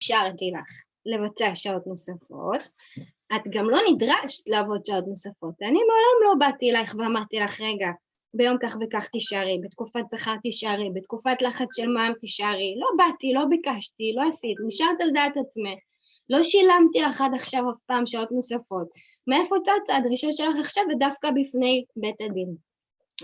אפשרתי לך לבצע שעות נוספות, את גם לא נדרשת לעבוד שעות נוספות. אני מעולם לא באתי אלייך ואמרתי לך, רגע, ביום כך וכך תישארי, בתקופת שכר תישארי, בתקופת לחץ של מע"מ תישארי. לא באתי, לא ביקשתי, לא עשית, נשארת על דעת עצמך. לא שילמתי לך עד עכשיו אף פעם שעות נוספות. מאיפה צצה הדרישה שלך עכשיו ודווקא בפני בית הדין?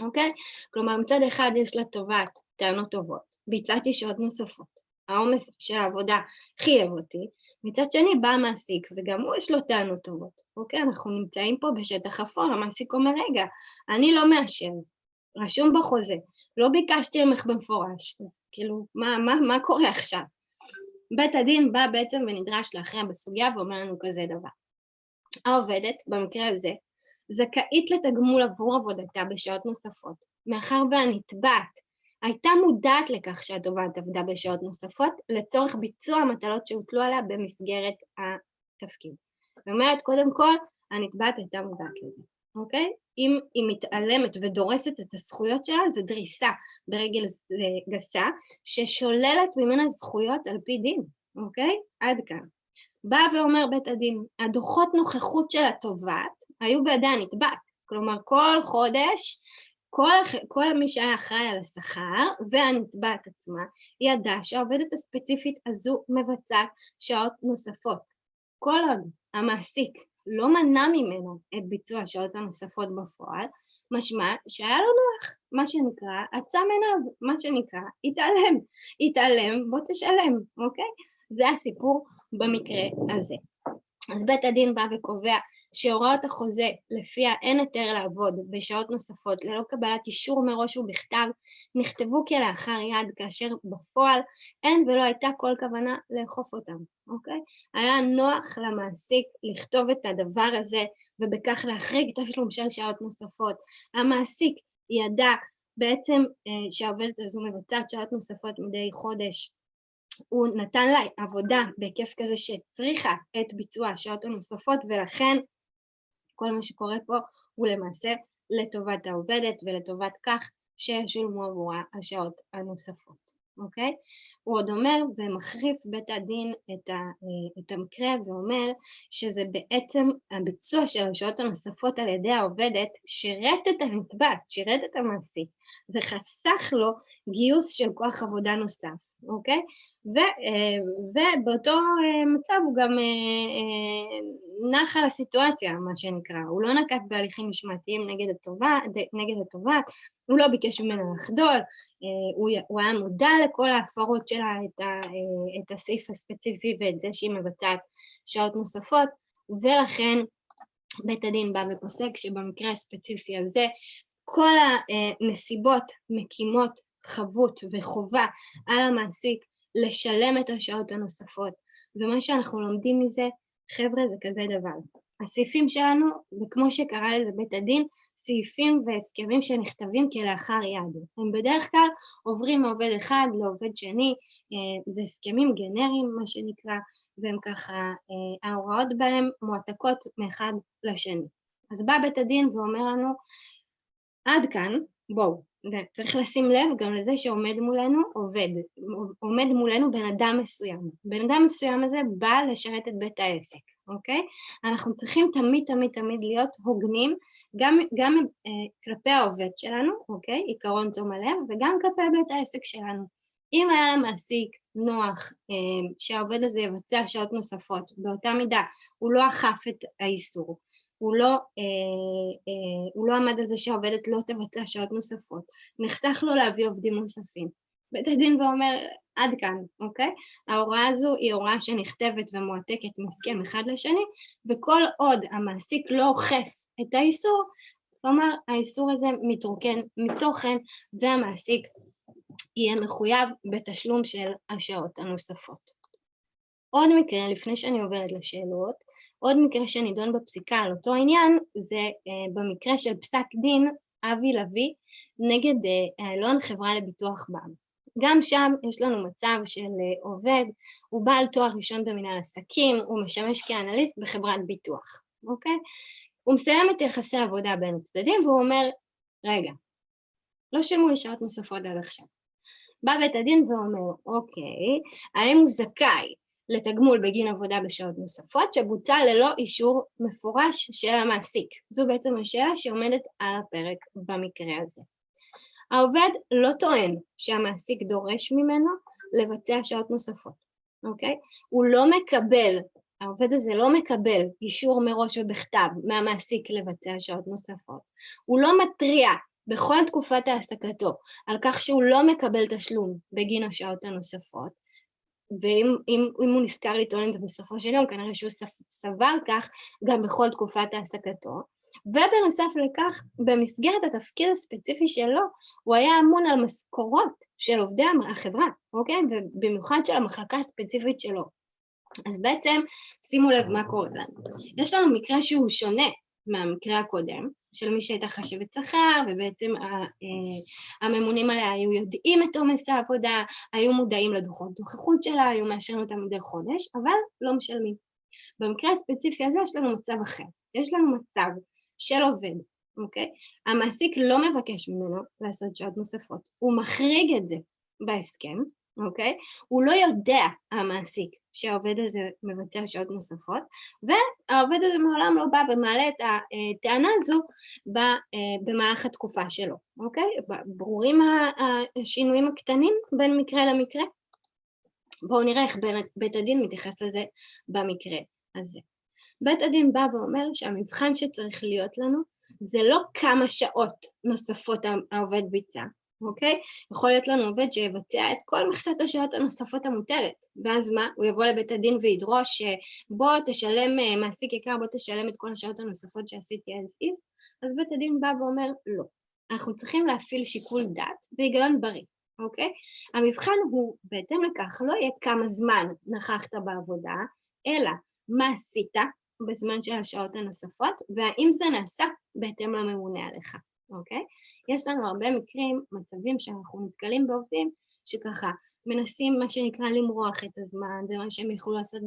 אוקיי? כלומר, מצד אחד יש לה טובת טענות טובות, ביצעתי שעות נוספות, העומס של העבודה חייב אותי, מצד שני בא המעסיק וגם הוא יש לו טענות טובות, אוקיי? אנחנו נמצאים פה בשטח אפור, המעסיק אומר, רגע, אני לא מאשר, רשום בחוזה, לא ביקשתי ממך במפורש, אז כאילו, מה קורה עכשיו? בית הדין בא בעצם ונדרש להכריע בסוגיה ואומר לנו כזה דבר. העובדת, במקרה הזה, זכאית לתגמול עבור עבודתה בשעות נוספות, מאחר והנתבעת הייתה מודעת לכך שהתובעת עבדה בשעות נוספות, לצורך ביצוע המטלות שהוטלו עליה במסגרת התפקיד. זאת אומרת, קודם כל, הנתבעת הייתה מודעת לזה, אוקיי? אם היא מתעלמת ודורסת את הזכויות שלה, זה דריסה ברגל גסה, ששוללת ממנה זכויות על פי דין, אוקיי? עד כאן. בא ואומר בית הדין, הדוחות נוכחות של התובעת היו בידי הנתבעת, כלומר כל חודש, כל מי שהיה אחראי על השכר והנתבעת עצמה, ידע שהעובדת הספציפית הזו מבצעת שעות נוספות. כל עוד המעסיק לא מנע ממנו את ביצוע השעות הנוספות בפועל, משמע שהיה לו נוח, מה שנקרא, עצם עיניו, מה שנקרא, התעלם, בוא תשלם, אוקיי? זה הסיפור במקרה הזה. אז בית הדין בא וקובע שהוראות החוזה לפיה אין היתר לעבוד בשעות נוספות ללא קבלת אישור מראש ובכתב נכתבו כלאחר יד, כאשר בפועל אין ולא הייתה כל כוונה לאכוף אותם, אוקיי? היה נוח למעסיק לכתוב את הדבר הזה ובכך להחריג תשלום של שעות נוספות. המעסיק ידע בעצם שהעובדת הזו מבצעת שעות נוספות מדי חודש, הוא נתן לה עבודה בהיקף כזה שצריכה את ביצוע השעות הנוספות, ולכן כל מה שקורה פה הוא למעשה לטובת העובדת ולטובת כך שישולמו עבורה השעות הנוספות, אוקיי? הוא עוד אומר ומחריף בית הדין את המקרה ואומר שזה בעצם הביצוע של השעות הנוספות על ידי העובדת שירת את הנתבעת, שירת את המעסיק, וחסך לו גיוס של כוח עבודה נוסף, אוקיי? ובאותו מצב הוא גם נח על הסיטואציה, מה שנקרא, הוא לא נקט בהליכים משמעתיים נגד התובעת, הוא לא ביקש ממנה לחדול, הוא היה מודע לכל ההפרות שלה, את הסעיף הספציפי ואת זה שהיא מבצעת שעות נוספות, ולכן בית הדין בא ופוסק שבמקרה הספציפי הזה, כל הנסיבות מקימות חבות וחובה על המעסיק לשלם את השעות הנוספות, ומה שאנחנו לומדים מזה, חבר'ה, זה כזה דבר. הסעיפים שלנו, וכמו שקרא לזה בית הדין, סעיפים והסכמים שנכתבים כלאחר יד. הם בדרך כלל עוברים מעובד אחד לעובד שני, זה הסכמים גנריים, מה שנקרא, והם ככה, ההוראות בהם מועתקות מאחד לשני. אז בא בית הדין ואומר לנו, עד כאן, בואו, צריך לשים לב גם לזה שעומד מולנו עומד מולנו בן אדם מסוים. בן אדם מסוים הזה בא לשרת את בית העסק, אוקיי? אנחנו צריכים תמיד להיות הוגנים, גם כלפי העובד שלנו, אוקיי? עיקרון תום הלב, וגם כלפי בית העסק שלנו. אם היה למעסיק נוח שהעובד הזה יבצע שעות נוספות, באותה מידה הוא לא אכף את האיסור, הוא לא עמד על זה שהעובדת לא תבצע שעות נוספות, נחסך לו להביא עובדים נוספים. בית הדין ואומר, עד כאן, אוקיי? ההוראה הזו היא הוראה שנכתבת ומועתקת מסכם אחד לשני, וכל עוד המעסיק לא אוכף את האיסור, כלומר, האיסור הזה מתרוקן מתוכן, והמעסיק יהיה מחויב בתשלום של השעות הנוספות. עוד מקרה, לפני שאני עוברת לשאלות, עוד מקרה שנידון בפסיקה על אותו עניין, זה במקרה של פסק דין אבי לוי נגד העליון חברה לביטוח בע"מ. גם שם יש לנו מצב של עובד, הוא בעל תואר ראשון במנהל עסקים, הוא משמש כאנליסט בחברת ביטוח, אוקיי? הוא מסיים את יחסי העבודה בין הצדדים והוא אומר, רגע, לא שילמו לי שעות נוספות עד עכשיו. בא בית הדין ואומר, אוקיי, האם הוא זכאי לתגמול בגין עבודה בשעות נוספות שבוצע ללא אישור מפורש של המעסיק. זו בעצם השאלה שעומדת על הפרק במקרה הזה. העובד לא טוען שהמעסיק דורש ממנו לבצע שעות נוספות, אוקיי? הוא לא מקבל, העובד הזה לא מקבל אישור מראש ובכתב מהמעסיק לבצע שעות נוספות. הוא לא מתריע בכל תקופת העסקתו על כך שהוא לא מקבל תשלום בגין השעות הנוספות, ואם הוא נזכר לטעון את זה בסופו של יום, כנראה שהוא סבר כך גם בכל תקופת העסקתו. ובנוסף לכך, במסגרת התפקיד הספציפי שלו, הוא היה אמון על משכורות של עובדי החברה, אוקיי? ובמיוחד של המחלקה הספציפית שלו. אז בעצם, שימו לב מה קורה לנו. יש לנו מקרה שהוא שונה מהמקרה הקודם, של מי שהייתה חשבת שכר, ובעצם הממונים עליה היו יודעים את עומס העבודה, היו מודעים לדוחות נוכחות שלה, היו מאשרים אותה מדי חודש, אבל לא משלמים. במקרה הספציפי הזה יש לנו מצב אחר. יש לנו מצב של עובד, אוקיי? המעסיק לא מבקש ממנו לעשות שעות נוספות, הוא מחריג את זה בהסכם, אוקיי? הוא לא יודע, המעסיק, שהעובד הזה מבצע שעות נוספות, והעובד הזה מעולם לא בא ומעלה את הטענה הזו במהלך התקופה שלו, אוקיי? ברורים השינויים הקטנים בין מקרה למקרה? בואו נראה איך בית הדין מתייחס לזה במקרה הזה. בית הדין בא ואומר שהמבחן שצריך להיות לנו זה לא כמה שעות נוספות העובד ביצע, אוקיי? יכול להיות לנו עובד שיבצע את כל מכסת השעות הנוספות המותרת, ואז מה? הוא יבוא לבית הדין וידרוש בוא תשלם, מעסיק יקר, בוא תשלם את כל השעות הנוספות שעשיתי as is, אז בית הדין בא ואומר לא. אנחנו צריכים להפעיל שיקול דעת והיגיון בריא, אוקיי? המבחן הוא בהתאם לכך לא יהיה כמה זמן נכחת בעבודה, אלא מה עשית בזמן של השעות הנוספות, והאם זה נעשה בהתאם לממונה עליך, אוקיי? יש לנו הרבה מקרים, מצבים שאנחנו נתקלים בעובדים, שככה מנסים מה שנקרא למרוח את הזמן, ומה שהם יכולו לעשות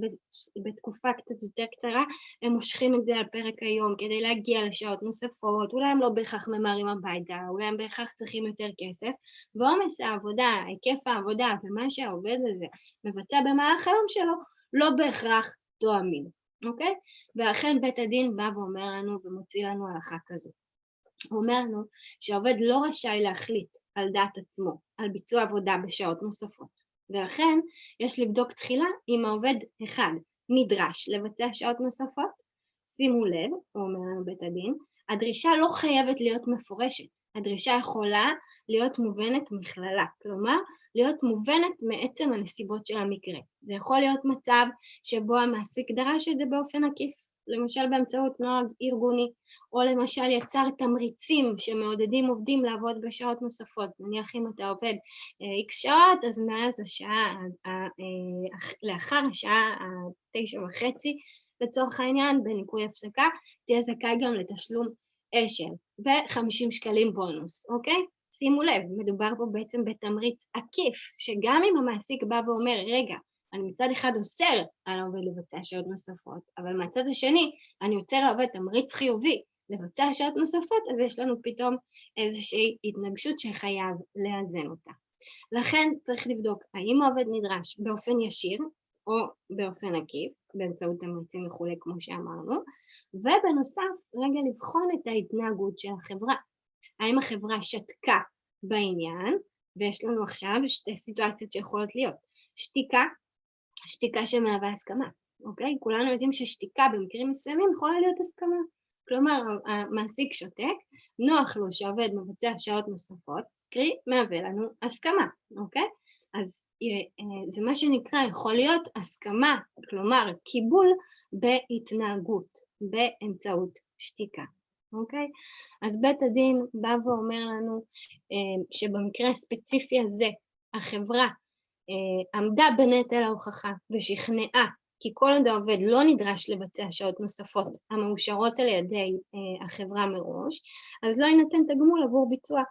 בתקופה קצת יותר קצרה, הם מושכים את זה על פרק היום כדי להגיע לשעות נוספות, אולי הם לא בהכרח ממהרים הביתה, אולי הם בהכרח צריכים יותר כסף, ועומס העבודה, היקף העבודה ומה שהעובד הזה מבצע במהלך היום שלו, לא בהכרח תואמים. אוקיי? ולכן בית הדין בא ואומר לנו ומוציא לנו הלכה כזו. הוא אומר לנו שהעובד לא רשאי להחליט על דעת עצמו, על ביצוע עבודה בשעות נוספות. ולכן יש לבדוק תחילה אם העובד אחד נדרש לבצע שעות נוספות. שימו לב, הוא אומר לנו בית הדין, הדרישה לא חייבת להיות מפורשת. הדרישה יכולה להיות מובנת מכללה, כלומר, להיות מובנת מעצם הנסיבות של המקרה. זה יכול להיות מצב שבו המעסיק דרש את זה באופן עקיף, למשל באמצעות נוהג ארגוני, או למשל יצר תמריצים שמעודדים עובדים לעבוד בשעות נוספות. נניח אם אתה עובד X שעות, אז מאז השעה, לאחר השעה 9:30, לצורך העניין, בניקוי הפסקה, תהיה זכאי גם לתשלום אשל, ו50 שקלים בונוס, אוקיי? שימו לב, מדובר פה בעצם בתמריץ עקיף, שגם אם המעסיק בא ואומר, רגע, אני מצד אחד אוסר על העובד לבצע שעות נוספות, אבל מהצד השני, אני יוצר לעובד תמריץ חיובי לבצע שעות נוספות, אז יש לנו פתאום איזושהי התנגשות שחייב לאזן אותה. לכן צריך לבדוק האם העובד נדרש באופן ישיר, או באופן עקיף, באמצעות תמריצים וכו' כמו שאמרנו, ובנוסף רגע לבחון את ההתנהגות של החברה. האם החברה שתקה בעניין, ויש לנו עכשיו שתי סיטואציות שיכולות להיות. שתיקה שמהווה הסכמה, אוקיי? כולנו יודעים ששתיקה במקרים מסוימים יכולה להיות הסכמה. כלומר, המעסיק שותק, נוח לו שהעובד מבצע שעות נוספות, קרי מהווה לנו הסכמה, אוקיי? אז זה מה שנקרא, יכול להיות הסכמה, כלומר קיבול בהתנהגות, באמצעות שתיקה. אוקיי? אז בית הדין בא ואומר לנו שבמקרה הספציפי הזה החברה עמדה בנטל ההוכחה ושכנעה כי כל עוד העובד לא נדרש לבצע שעות נוספות המאושרות על ידי החברה מראש, אז לא יינתן תגמול עבור ביצוע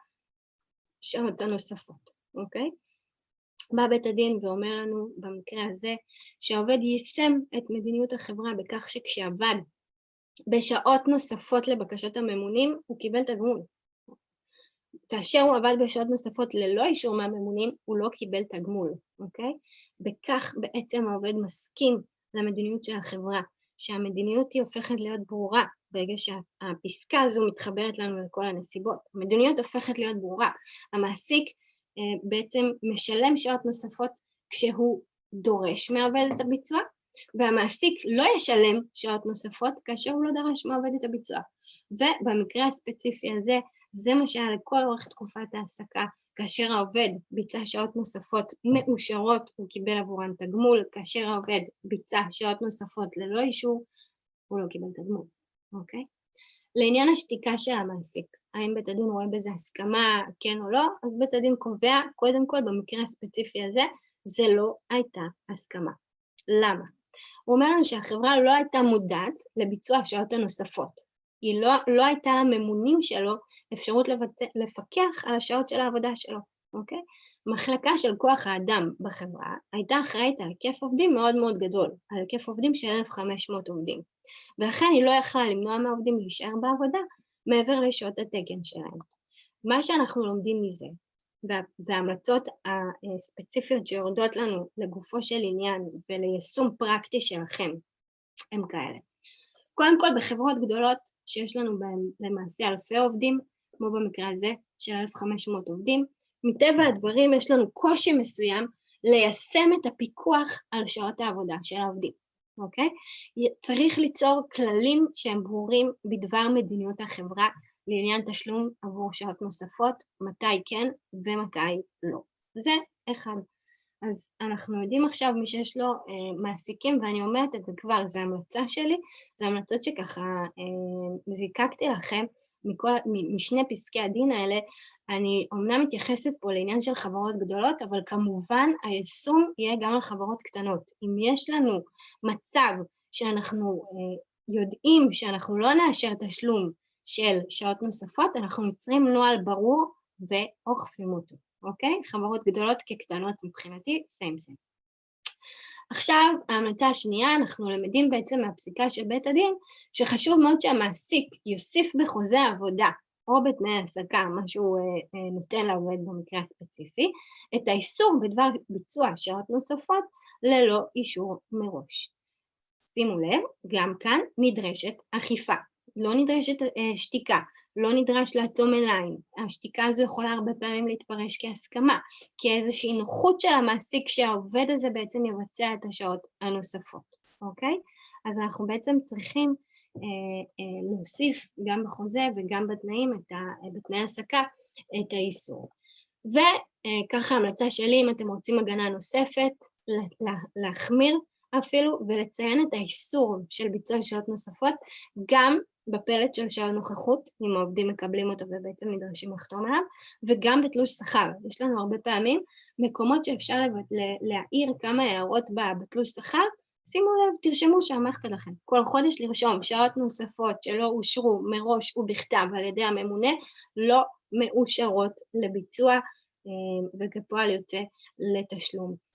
שעות הנוספות, אוקיי? בא בית הדין ואומר לנו במקרה הזה שהעובד יישם את מדיניות החברה בכך שכשעבד בשעות נוספות לבקשת הממונים, הוא קיבל תגמול. כאשר הוא עבד בשעות נוספות ללא אישור מהממונים, הוא לא קיבל תגמול, אוקיי? בכך בעצם העובד מסכים למדיניות של החברה, שהמדיניות היא הופכת להיות ברורה, ברגע שהפסקה הזו מתחברת לנו לכל הנסיבות. המדיניות הופכת להיות ברורה. המעסיק בעצם משלם שעות נוספות כשהוא דורש מהעובד את הביצוע, והמעסיק לא ישלם שעות נוספות כאשר הוא לא דרש מהעובד את הביצוע. ובמקרה הספציפי הזה, זה מה שהיה לכל אורך תקופת ההעסקה, כאשר העובד ביצע שעות נוספות מאושרות, הוא קיבל עבורן תגמול, כאשר העובד ביצע שעות נוספות ללא אישור, הוא לא קיבל תגמול, אוקיי? לעניין השתיקה של המעסיק, האם בית הדין רואה בזה הסכמה, כן או לא, אז בית הדין קובע, קודם כל במקרה הספציפי הזה, זה לא הייתה הסכמה. למה? הוא אומר לנו שהחברה לא הייתה מודעת לביצוע השעות הנוספות. היא לא הייתה לממונים שלו אפשרות לפקח על השעות של העבודה שלו, אוקיי? מחלקה של כוח האדם בחברה הייתה אחראית על היקף עובדים מאוד מאוד גדול, על היקף עובדים של 1,500 עובדים, ולכן היא לא יכלה למנוע מהעובדים להישאר בעבודה מעבר לשעות התקן שלהם. מה שאנחנו לומדים מזה, וההמלצות הספציפיות שיורדות לנו לגופו של עניין וליישום פרקטי שלכם, הם כאלה. קודם כל, בחברות גדולות שיש לנו בהן למעשה אלפי עובדים, כמו במקרה הזה של 1,500 עובדים, מטבע הדברים יש לנו קושי מסוים ליישם את הפיקוח על שעות העבודה של העובדים, אוקיי? צריך ליצור כללים שהם ברורים בדבר מדיניות החברה לעניין תשלום עבור שעות נוספות, מתי כן ומתי לא. זה אחד. אז אנחנו יודעים עכשיו מי שיש לו מעסיקים, ואני אומרת את זה כבר, זו המלצה שלי, זו המלצות שככה זיקקתי לכם משני פסקי הדין האלה. אני אומנם מתייחסת פה לעניין של חברות גדולות, אבל כמובן היישום יהיה גם לחברות קטנות. אם יש לנו מצב שאנחנו יודעים שאנחנו לא נאשר תשלום של שעות נוספות, אנחנו יוצרים נוהל ברור ואוכפים אותו. אוקיי? חברות גדולות כקטנות מבחינתי, same. עכשיו, ההמלצה השנייה, אנחנו למדים בעצם מהפסיקה של בית הדין, שחשוב מאוד שהמעסיק יוסיף בחוזה העבודה, או בתנאי העסקה, מה שהוא נותן לעובד במקרה הספציפי, את האיסור בדבר ביצוע שעות נוספות ללא אישור מראש. שימו לב, גם כאן נדרשת אכיפה, לא נדרשת שתיקה, לא נדרש לעצום עיניים. השתיקה הזו יכולה הרבה פעמים להתפרש כהסכמה, כאיזושהי נוחות של המעסיק שהעובד הזה בעצם יבצע את השעות הנוספות, אוקיי? אז אנחנו בעצם צריכים להוסיף גם בחוזה וגם בתנאים, בתנאי העסקה, את האיסור. וככה ההמלצה שלי, אם אתם רוצים הגנה נוספת, להחמיר אפילו ולציין את האיסור של ביצוע שעות נוספות, גם בפלט של שעות נוכחות, אם העובדים מקבלים אותו ובעצם נדרשים לחתום עליו, וגם בתלוש שכר. יש לנו הרבה פעמים מקומות שאפשר להעיר כמה הערות בתלוש שכר, שימו לב, תרשמו שהמערכת לכם. כל חודש לרשום שעות נוספות שלא אושרו מראש ובכתב על ידי הממונה, לא מאושרות לביצוע וכפועל יוצא לתשלום.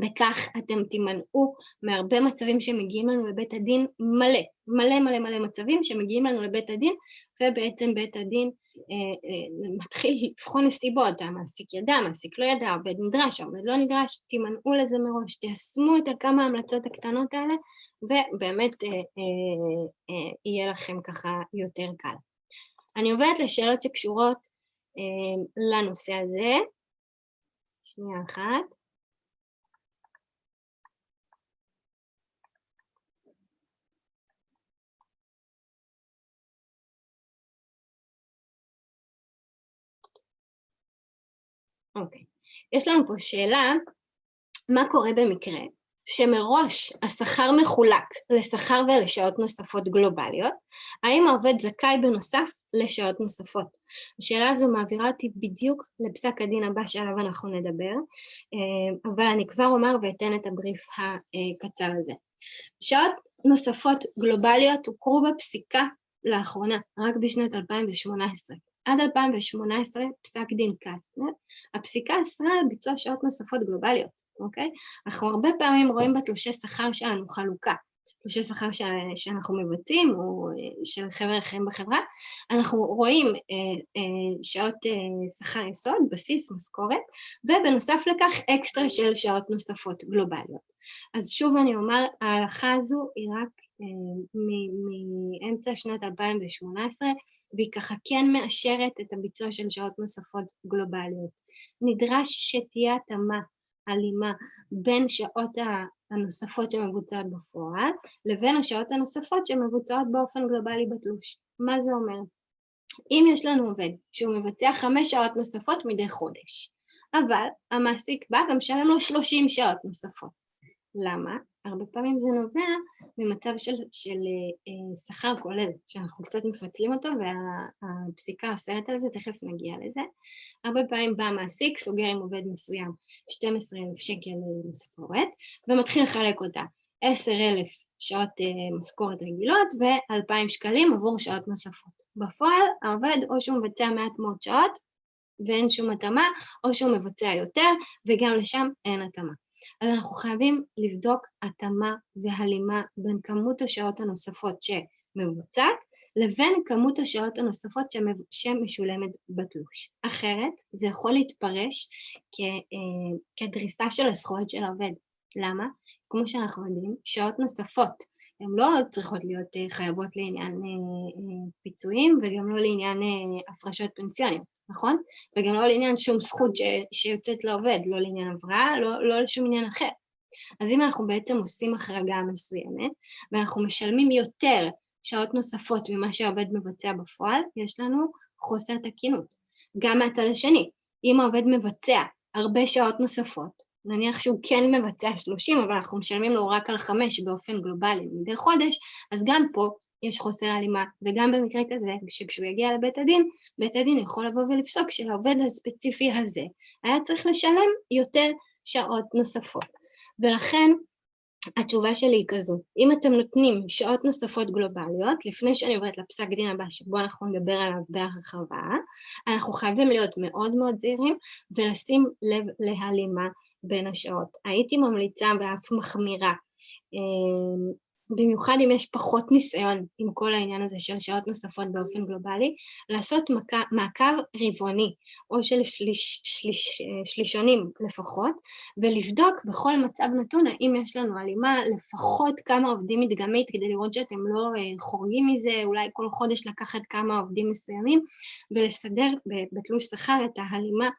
וכך אתם תימנעו מהרבה מצבים שמגיעים לנו לבית הדין, מלא מצבים שמגיעים לנו לבית הדין, ובעצם בית הדין מתחיל לבחון נסיבות, המעסיק ידע, המעסיק לא ידע, העובד נדרש, העובד לא נדרש, תימנעו לזה מראש, תיישמו את כמה המלצות הקטנות האלה, ובאמת יהיה לכם ככה יותר קל. אני עוברת לשאלות שקשורות לנושא הזה, שנייה אחת. אוקיי, יש לנו פה שאלה, מה קורה במקרה שמראש השכר מחולק לשכר ולשעות נוספות גלובליות, האם העובד זכאי בנוסף לשעות נוספות? השאלה הזו מעבירה אותי בדיוק לפסק הדין הבא שעליו אנחנו נדבר, אבל אני כבר אומר ואתן את הבריף הקצר הזה. שעות נוספות גלובליות הוכרו בפסיקה לאחרונה, רק בשנת 2018. עד 2018, פסק דין קסטנר, הפסיקה אסרה על ביצוע שעות נוספות גלובליות, אוקיי? אנחנו הרבה פעמים רואים בתלושי שכר שלנו חלוקה תלושי שכר שאנחנו מבצעים, או של חבר'ה אחרים בחברה, אנחנו רואים שעות שכר יסוד, בסיס, משכורת, ובנוסף לכך אקסטרה של שעות נוספות גלובליות. אז שוב אני אומר, ההלכה הזו היא רק מאמצע שנת 2018, והיא ככה כן מאשרת את הביצוע של שעות נוספות גלובליות. נדרש שתהיה התאמה, הלימה, בין שעות הנוספות שמבוצעות בפועל, לבין השעות הנוספות שמבוצעות באופן גלובלי בתלוש. מה זה אומר? אם יש לנו עובד שהוא מבצע 5 שעות נוספות מדי חודש, אבל המעסיק בא ומשלם לו 30 שעות נוספות. למה? הרבה פעמים זה נובע ממצב של שכר כולל, שאנחנו קצת מפצלים אותו והפסיקה אוסרת על זה, תכף נגיע לזה. הרבה פעמים בא המעסיק, סוגר עם עובד מסוים 12,000 שקל משכורת, ומתחיל לחלק אותה 10,000 שעות משכורת רגילות ו2,000 שקלים עבור שעות נוספות. בפועל העובד או שהוא מבצע מעט מאוד שעות ואין שום התאמה, או שהוא מבצע יותר וגם לשם אין התאמה. אז אנחנו חייבים לבדוק התאמה והלימה בין כמות השעות הנוספות שמבוצעת לבין כמות השעות הנוספות שמשולמת בתלוש. אחרת זה יכול להתפרש כדריסה של הזכויות של העובד. למה? כמו שאנחנו יודעים, שעות נוספות הן לא צריכות להיות חייבות לעניין פיצויים וגם לא לעניין הפרשות פנסיוניות, נכון? וגם לא לעניין שום זכות שיוצאת לעובד, לא לעניין הבראה, לא לשום עניין אחר. אז אם אנחנו בעצם עושים החרגה מסוימת ואנחנו משלמים יותר שעות נוספות ממה שהעובד מבצע בפועל, יש לנו חוסר תקינות. גם מהצד השני, אם העובד מבצע הרבה שעות נוספות, נניח שהוא כן מבצע 30, אבל אנחנו משלמים לו רק על 5 באופן גלובלי מדי חודש, אז גם פה יש חוסר הלימה, וגם במקרה כזה, שכשהוא יגיע לבית הדין, בית הדין יכול לבוא ולפסוק שלעובד הספציפי הזה היה צריך לשלם יותר שעות נוספות. ולכן התשובה שלי היא כזו, אם אתם נותנים שעות נוספות גלובליות, לפני שאני עוברת לפסק דין הבא שבו אנחנו נדבר עליו בהרחבה, אנחנו חייבים להיות מאוד מאוד זהירים ולשים לב להלימה בין השעות. הייתי ממליצה ואף מחמירה, במיוחד אם יש פחות ניסיון עם כל העניין הזה של שעות נוספות באופן גלובלי, לעשות מעקב רבעוני או של שלישונים לפחות, ולבדוק בכל מצב נתון האם יש לנו הלימה לפחות כמה עובדים מדגמית, כדי לראות שאתם לא חורגים מזה, אולי כל חודש לקחת כמה עובדים מסוימים, ולסדר בתלוש שכר את ההלימה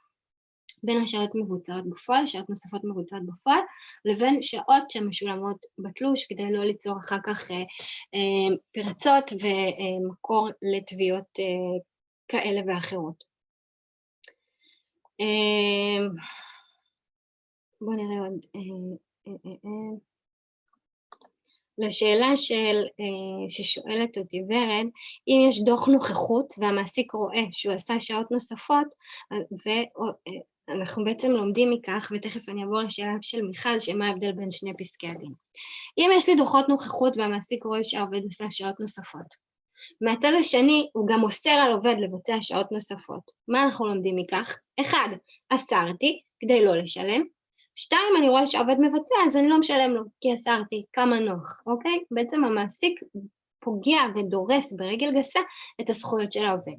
בין השעות מבוצעות בפועל, שעות נוספות מבוצעות בפועל, לבין שעות שמשולמות בתלוש, כדי לא ליצור אחר כך פרצות ומקור לתביעות כאלה ואחרות. בואו נראה עוד. לשאלה ששואלת אותי ורד, אם יש דוח נוכחות והמעסיק רואה שהוא עשה שעות נוספות, אנחנו בעצם לומדים מכך, ותכף אני אעבור לשאלה של מיכל, שמה ההבדל בין שני פסקי הדין. אם יש לי דוחות נוכחות והמעסיק רואה שהעובד עשה שעות נוספות, מהצד השני הוא גם אוסר על עובד לבצע שעות נוספות. מה אנחנו לומדים מכך? 1, אסרתי כדי לא לשלם. 2, אני רואה שהעובד מבצע, אז אני לא משלם לו, כי אסרתי, כמה נוח, אוקיי? בעצם המעסיק פוגע ודורס ברגל גסה את הזכויות של העובד.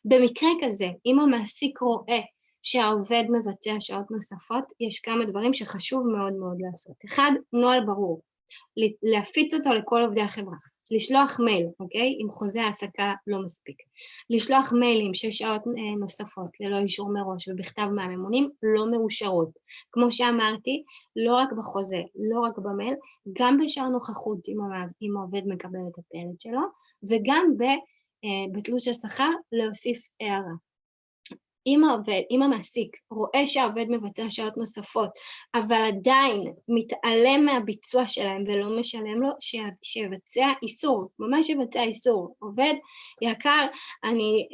במקרה כזה, אם המעסיק רואה שהעובד מבצע שעות נוספות, יש כמה דברים שחשוב מאוד מאוד לעשות. 1, נוהל ברור, להפיץ אותו לכל עובדי החברה, לשלוח מייל, אוקיי? אם חוזה העסקה לא מספיק. לשלוח מיילים 6 שעות נוספות ללא אישור מראש ובכתב מהממונים לא מאושרות. כמו שאמרתי, לא רק בחוזה, לא רק במייל, גם בשעה נוכחות אם העובד מקבל את הפלט שלו, וגם בתלוש השכר להוסיף הערה. אם המעסיק רואה שהעובד מבצע שעות נוספות, אבל עדיין מתעלם מהביצוע שלהם ולא משלם לו, שיבצע איסור, ממש יבצע איסור. עובד יקר, אני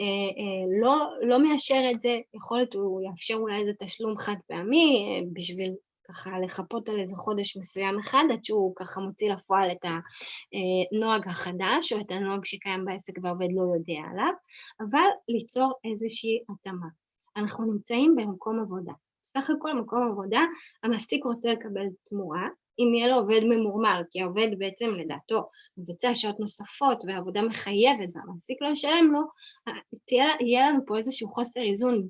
לא מאשר את זה, יכול להיות הוא יאפשר אולי איזה תשלום חד פעמי, בשביל ככה לחפות על איזה חודש מסוים אחד, עד שהוא ככה מוציא לפועל את הנוהג החדש, או את הנוהג שקיים בעסק והעובד לא יודע עליו, אבל ליצור איזושהי התאמה. אנחנו נמצאים במקום עבודה. סך הכל מקום עבודה, המעסיק רוצה לקבל תמורה, אם יהיה לו עובד ממורמר, כי העובד בעצם לדעתו מבצע שעות נוספות והעבודה מחייבת והמעסיק לא ישלם לו, יהיה לנו פה איזשהו חוסר איזון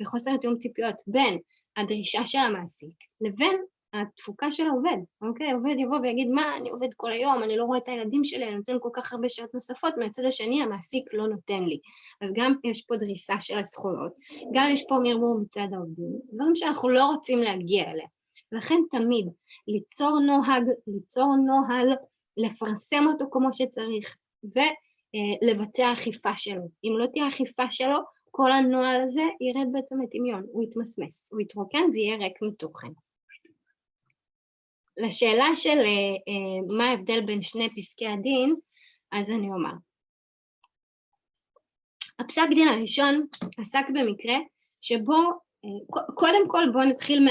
וחוסר תיאום ציפיות בין הדרישה של המעסיק לבין התפוקה של העובד, אוקיי? העובד יבוא ויגיד, מה, אני עובד כל היום, אני לא רואה את הילדים שלי, אני נותן כל כך הרבה שעות נוספות, מהצד השני המעסיק לא נותן לי. אז גם יש פה דריסה של הזכויות, גם יש פה מרמור מצד העובדים, דברים שאנחנו לא רוצים להגיע אליה. לכן תמיד ליצור נוהל, לפרסם אותו כמו שצריך, ולבצע אכיפה שלו. אם לא תהיה אכיפה שלו, כל הנוהל הזה ירד בעצם לטמיון, הוא יתמסמס, הוא יתרוקן ויהיה ריק מתוכן. לשאלה של מה ההבדל בין שני פסקי הדין, אז אני אומר. הפסק דין הראשון עסק במקרה שבו, קודם כל בואו נתחיל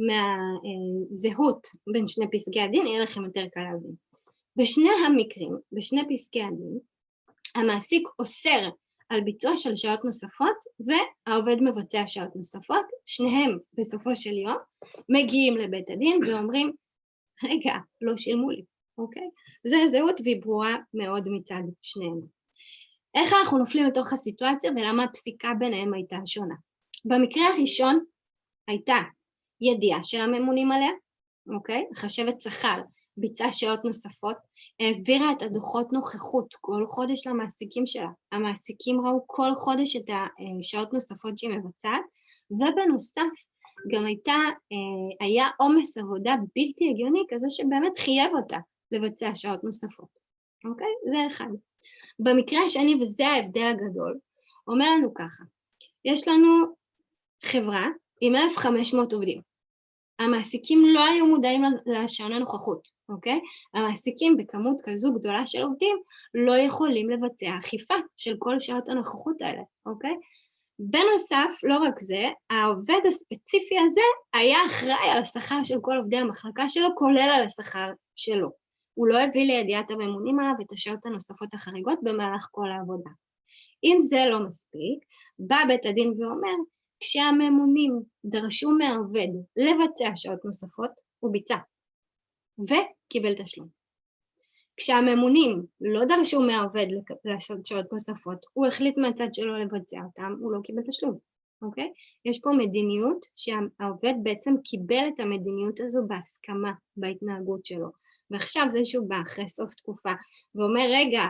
מהזהות בין שני פסקי הדין, יהיה לכם יותר קל להבין. בשני המקרים, בשני פסקי הדין, המעסיק אוסר על ביצוע של שעות נוספות, והעובד מבצע שעות נוספות, שניהם בסופו של יום מגיעים לבית הדין ואומרים, רגע, לא שילמו לי, אוקיי? זה זהות והיא ברורה מאוד מצד שניהם. איך אנחנו נופלים לתוך הסיטואציה ולמה הפסיקה ביניהם הייתה שונה? במקרה הראשון הייתה ידיעה של הממונים עליה, אוקיי? חשבת שכר, ביצעה שעות נוספות, העבירה את הדוחות נוכחות כל חודש למעסיקים שלה. המעסיקים ראו כל חודש את השעות נוספות שהיא מבצעת, ובנוסף גם היה עומס עבודה בלתי הגיוני, כזה שבאמת חייב אותה לבצע שעות נוספות. אוקיי? זה אחד. במקרה השני, וזה ההבדל הגדול, אומר לנו ככה, יש לנו חברה עם 1,500 עובדים. המעסיקים לא היו מודעים לשעון הנוכחות, אוקיי? המעסיקים בכמות כזו גדולה של עובדים לא יכולים לבצע אכיפה של כל שעות הנוכחות האלה, אוקיי? בנוסף, לא רק זה, העובד הספציפי הזה היה אחראי על השכר של כל עובדי המחלקה שלו, כולל על השכר שלו. הוא לא הביא לידיעת הממונים עליו את השעות הנוספות החריגות במהלך כל העבודה. אם זה לא מספיק, בא בית הדין ואומר, כשהממונים דרשו מהעובד לבצע שעות נוספות, הוא ביצע וקיבל תשלום. כשהממונים לא דרשו מהעובד לעשות שעות נוספות, הוא החליט מהצד שלו לבצע אותם, הוא לא קיבל תשלום, אוקיי? יש פה מדיניות שהעובד בעצם קיבל את המדיניות הזו בהסכמה בהתנהגות שלו, ועכשיו זה שהוא בא אחרי סוף תקופה ואומר, רגע,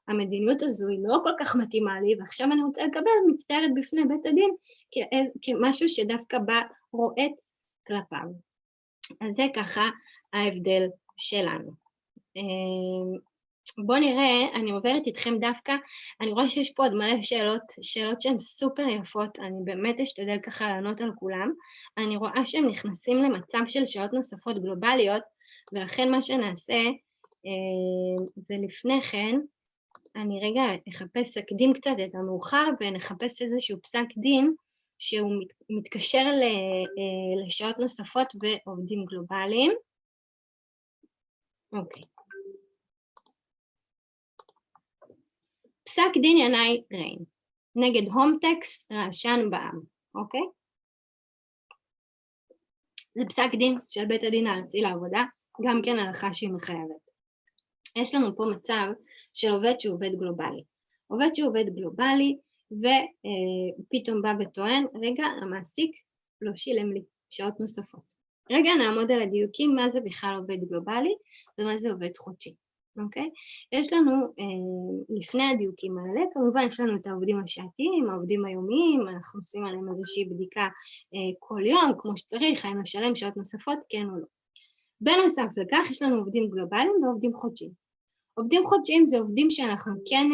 המדיניות הזו היא לא כל כך מתאימה לי, ועכשיו אני רוצה לקבל, מצטערת בפני בית הדין, כמשהו שדווקא בא רועץ כלפיו. אז זה ככה ההבדל שלנו. בואו נראה, אני עוברת איתכם דווקא, אני רואה שיש פה עוד מלא שאלות שהן סופר יפות, אני באמת אשתדל ככה לענות על כולם, אני רואה שהם נכנסים למצב של שעות נוספות גלובליות, ולכן מה שנעשה זה לפני כן, אני רגע אחפש אקדים קצת את המאוחר ונחפש איזשהו פסק דין שהוא מתקשר לשעות נוספות ועובדים גלובליים. אוקיי. פסק דין ינאי ריין נגד הומטקס רעשן בע"מ, אוקיי? זה פסק דין של בית הדין הארצי לעבודה, גם כן הלכה שהיא מחייבת. יש לנו פה מצב של עובד שהוא עובד גלובלי. עובד שהוא עובד גלובלי ופתאום בא וטוען, רגע, המעסיק לא שילם לי שעות נוספות. רגע נעמוד על הדיוקים מה זה בכלל עובד גלובלי ומה זה עובד חודשי, אוקיי? יש לנו לפני הדיוקים האלה, כמובן יש לנו את העובדים השעתיים, העובדים היומיים, אנחנו עושים עליהם איזושהי בדיקה כל יום, כמו שצריך, האם לשלם שעות נוספות, כן או לא. בנוסף לכך יש לנו עובדים גלובליים ועובדים חודשיים. עובדים חודשיים זה עובדים שאנחנו כן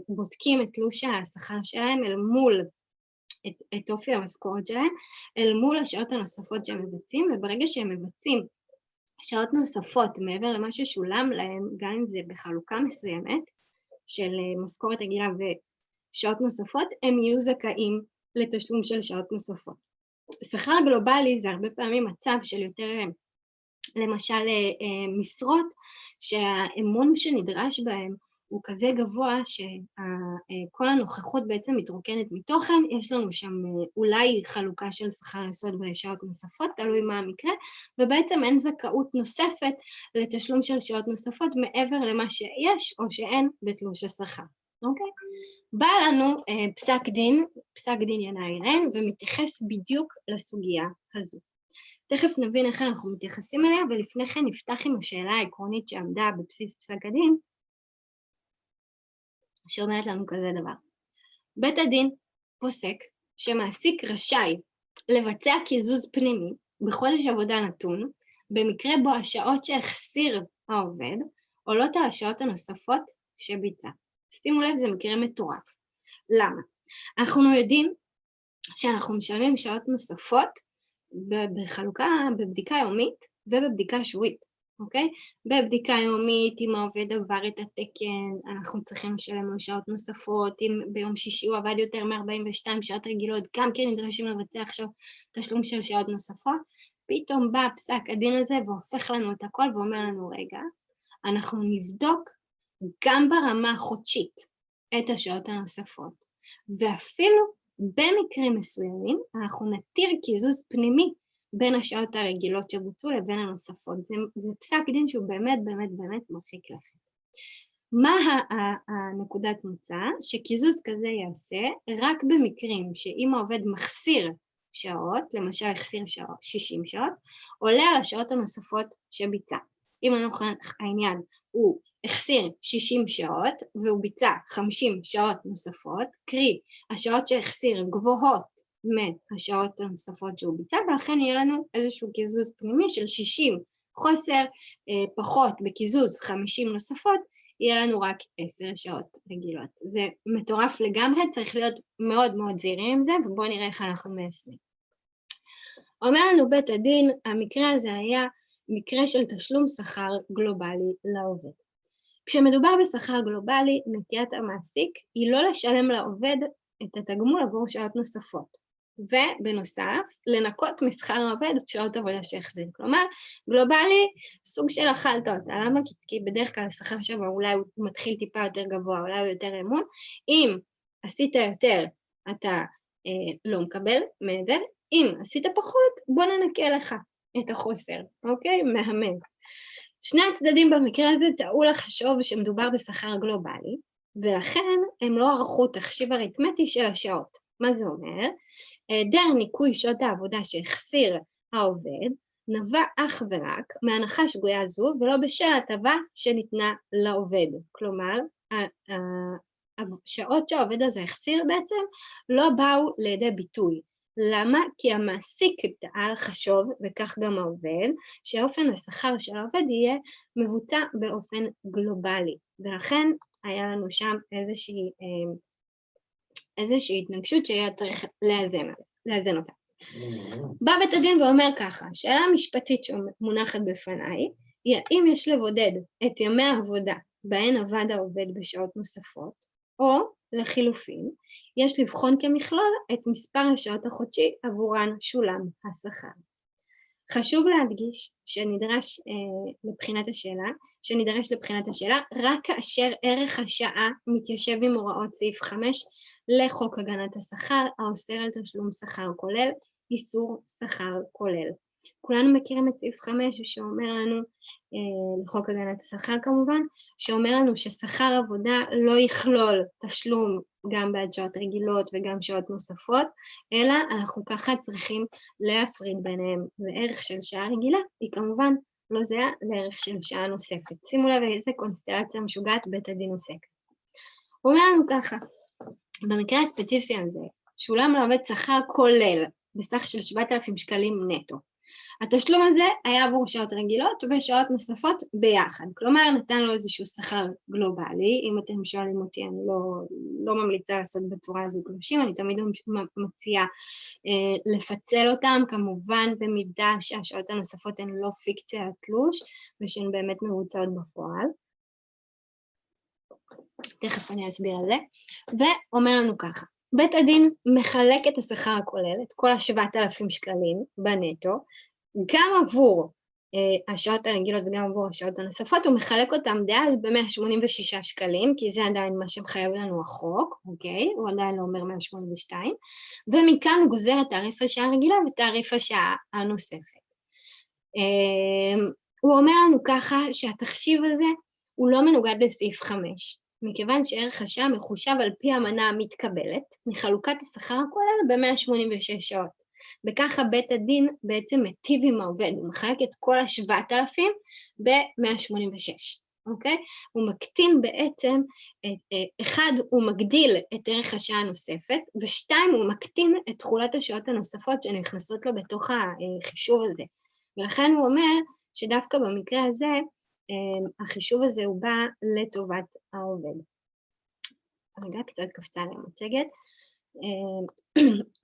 בודקים את תלוש השכר שלהם אל מול את אופי המשכורת שלהם, אל מול השעות הנוספות שהם מבצעים, וברגע שהם מבצעים שעות נוספות מעבר למה ששולם להם, גם אם זה בחלוקה מסוימת של משכורת רגילה ושעות נוספות, הם יהיו זכאים לתשלום של שעות נוספות. שכר גלובלי זה הרבה פעמים מצב של יותר, למשל משרות שהאמון שנדרש בהם הוא כזה גבוה שכל הנוכחות בעצם מתרוקנת מתוכן, יש לנו שם אולי חלוקה של שכר יסוד בשעות נוספות, תלוי מה המקרה, ובעצם אין זכאות נוספת לתשלום של שעות נוספות מעבר למה שיש או שאין בתלוש השכר, אוקיי? בא לנו פסק דין ינאי רן, ומתייחס בדיוק לסוגיה הזו. תכף נבין איך אנחנו מתייחסים אליה, ולפני כן נפתח עם השאלה העקרונית שעמדה בבסיס פסק הדין, שאומרת לנו כזה דבר. בית הדין פוסק שמעסיק רשאי לבצע קיזוז פנימי בחודש עבודה נתון, במקרה בו השעות שהחסיר העובד עולות על השעות הנוספות שביצע. שימו לב, זה מקרה מטורף. למה? אנחנו יודעים שאנחנו משלמים שעות נוספות בחלוקה, בבדיקה יומית ובבדיקה שבועית, אוקיי? בבדיקה יומית, אם העובד עבר את התקן, אנחנו צריכים לשלם לו שעות נוספות, אם ביום שישי הוא עבד יותר מ-42 שעות רגילות, גם כן נדרשים לבצע עכשיו תשלום של שעות נוספות, פתאום בא פסק הדין הזה והופך לנו את הכל ואומר לנו, רגע, אנחנו נבדוק גם ברמה החודשית את השעות הנוספות, ואפילו במקרים מסוימים אנחנו נתיר קיזוז פנימי בין השעות הרגילות שבוצעו לבין הנוספות. זה פסק דין שהוא באמת באמת באמת מרחיק לכת. מה הנקודת מוצא? שקיזוז כזה יעשה רק במקרים שאם העובד מחסיר שעות, למשל החסיר 60 שעות, עולה על השעות הנוספות שביצע. אם העניין הוא החסיר 60 שעות והוא ביצע 50 שעות נוספות, קרי השעות שהחסיר גבוהות מהשעות הנוספות שהוא ביצע, ולכן יהיה לנו איזשהו קיזוז פנימי של 60 חוסר פחות בקיזוז 50 נוספות, יהיה לנו רק 10 שעות רגילות. זה מטורף לגמרי, צריך להיות מאוד מאוד זהירים עם זה, ובואו נראה איך אנחנו מיישמים. אומר לנו בית הדין, המקרה הזה היה מקרה של תשלום שכר גלובלי לעובד. כשמדובר בשכר גלובלי, נטיית המעסיק היא לא לשלם לעובד את התגמול עבור שעות נוספות, ובנוסף, לנקות משכר העובד את שעות עבודה שהחזיר. כלומר, גלובלי, סוג של אכלת אותה. למה? כי בדרך כלל השכר שם אולי הוא מתחיל טיפה יותר גבוה, אולי הוא יותר אמון. אם עשית יותר, אתה לא מקבל מעבר. אם עשית פחות, בוא ננקה לך את החוסר, אוקיי? מהמם. שני הצדדים במקרה הזה טעו לחשוב שמדובר בשכר גלובלי, ולכן הם לא ערכו תחשיב אריתמטי של השעות. מה זה אומר? היעדר ניכוי שעות העבודה שהחסיר העובד, נבע אך ורק מהנחה שגויה זו, ולא בשל הטבה שניתנה לעובד. כלומר, השעות שהעובד הזה החסיר בעצם לא באו לידי ביטוי. למה? כי המעסיק טעה לחשוב, וכך גם העובד, שאופן השכר של העובד יהיה מבוצע באופן גלובלי, ולכן היה לנו שם איזושהי התנגשות שהיה צריך לאזן אותה. בא בית הדין ואומר ככה, שאלה המשפטית שמונחת בפניי, היא האם יש לבודד את ימי העבודה בהן עבד העובד בשעות נוספות, או לחילופין, יש לבחון כמכלול את מספר השעות החודשי עבורן שולם השכר. חשוב להדגיש שנדרש לבחינת השאלה רק כאשר ערך השעה מתיישב עם הוראות סעיף 5 לחוק הגנת השכר, האוסר על תשלום שכר כולל, איסור שכר כולל. כולנו מכירים את סעיף 5 שאומר לנו, לחוק הגנת השכר כמובן, שאומר לנו ששכר עבודה לא יכלול תשלום גם בעד שעות רגילות וגם שעות נוספות, אלא אנחנו ככה צריכים להפריד ביניהם, וערך של שעה רגילה היא כמובן לא זהה לערך של שעה נוספת. שימו לב איזה קונסטלציה משוגעת בית הדין עוסק. הוא אומר לנו ככה, במקרה הספציפי הזה, שולם לעובד שכר כולל בסך של 7,000 שקלים נטו. התשלום הזה היה עבור שעות רגילות ושעות נוספות ביחד. כלומר, נתן לו איזשהו שכר גלובלי. אם אתם שואלים אותי, אני לא ממליצה לעשות בצורה הזו תלושים, אני תמיד מציעה לפצל אותם, כמובן במידה שהשעות הנוספות הן לא פיקציה התלוש, ושהן באמת מבוצעות בפועל. תכף אני אסביר על זה. ואומר לנו ככה, בית הדין מחלק את השכר הכולל, את כל ה-7,000 שקלים בנטו, גם עבור השעות הרגילות וגם עבור השעות הנוספות, הוא מחלק אותם דאז ב-186 שקלים, כי זה עדיין מה שמחייב לנו החוק, אוקיי? הוא עדיין לא אומר 182, ומכאן הוא גוזר את תעריף השעה הרגילה ותעריף השעה הנוספת. הוא אומר לנו ככה שהתחשיב הזה הוא לא מנוגד לסעיף 5, מכיוון שערך השעה מחושב על פי המנה המתקבלת, מחלוקת השכר הכולל ב-186 שעות. וככה בית הדין בעצם מטיב עם העובד, הוא מחלק את כל ה-7,000 ב-186, אוקיי? הוא מקטין בעצם, אחד, הוא מגדיל את ערך השעה הנוספת, ושתיים, הוא מקטין את תכולת השעות הנוספות שנכנסות לו בתוך החישוב הזה. ולכן הוא אומר שדווקא במקרה הזה, החישוב הזה הוא בא לטובת העובד. רגע, קצת קפצה לי המצגת.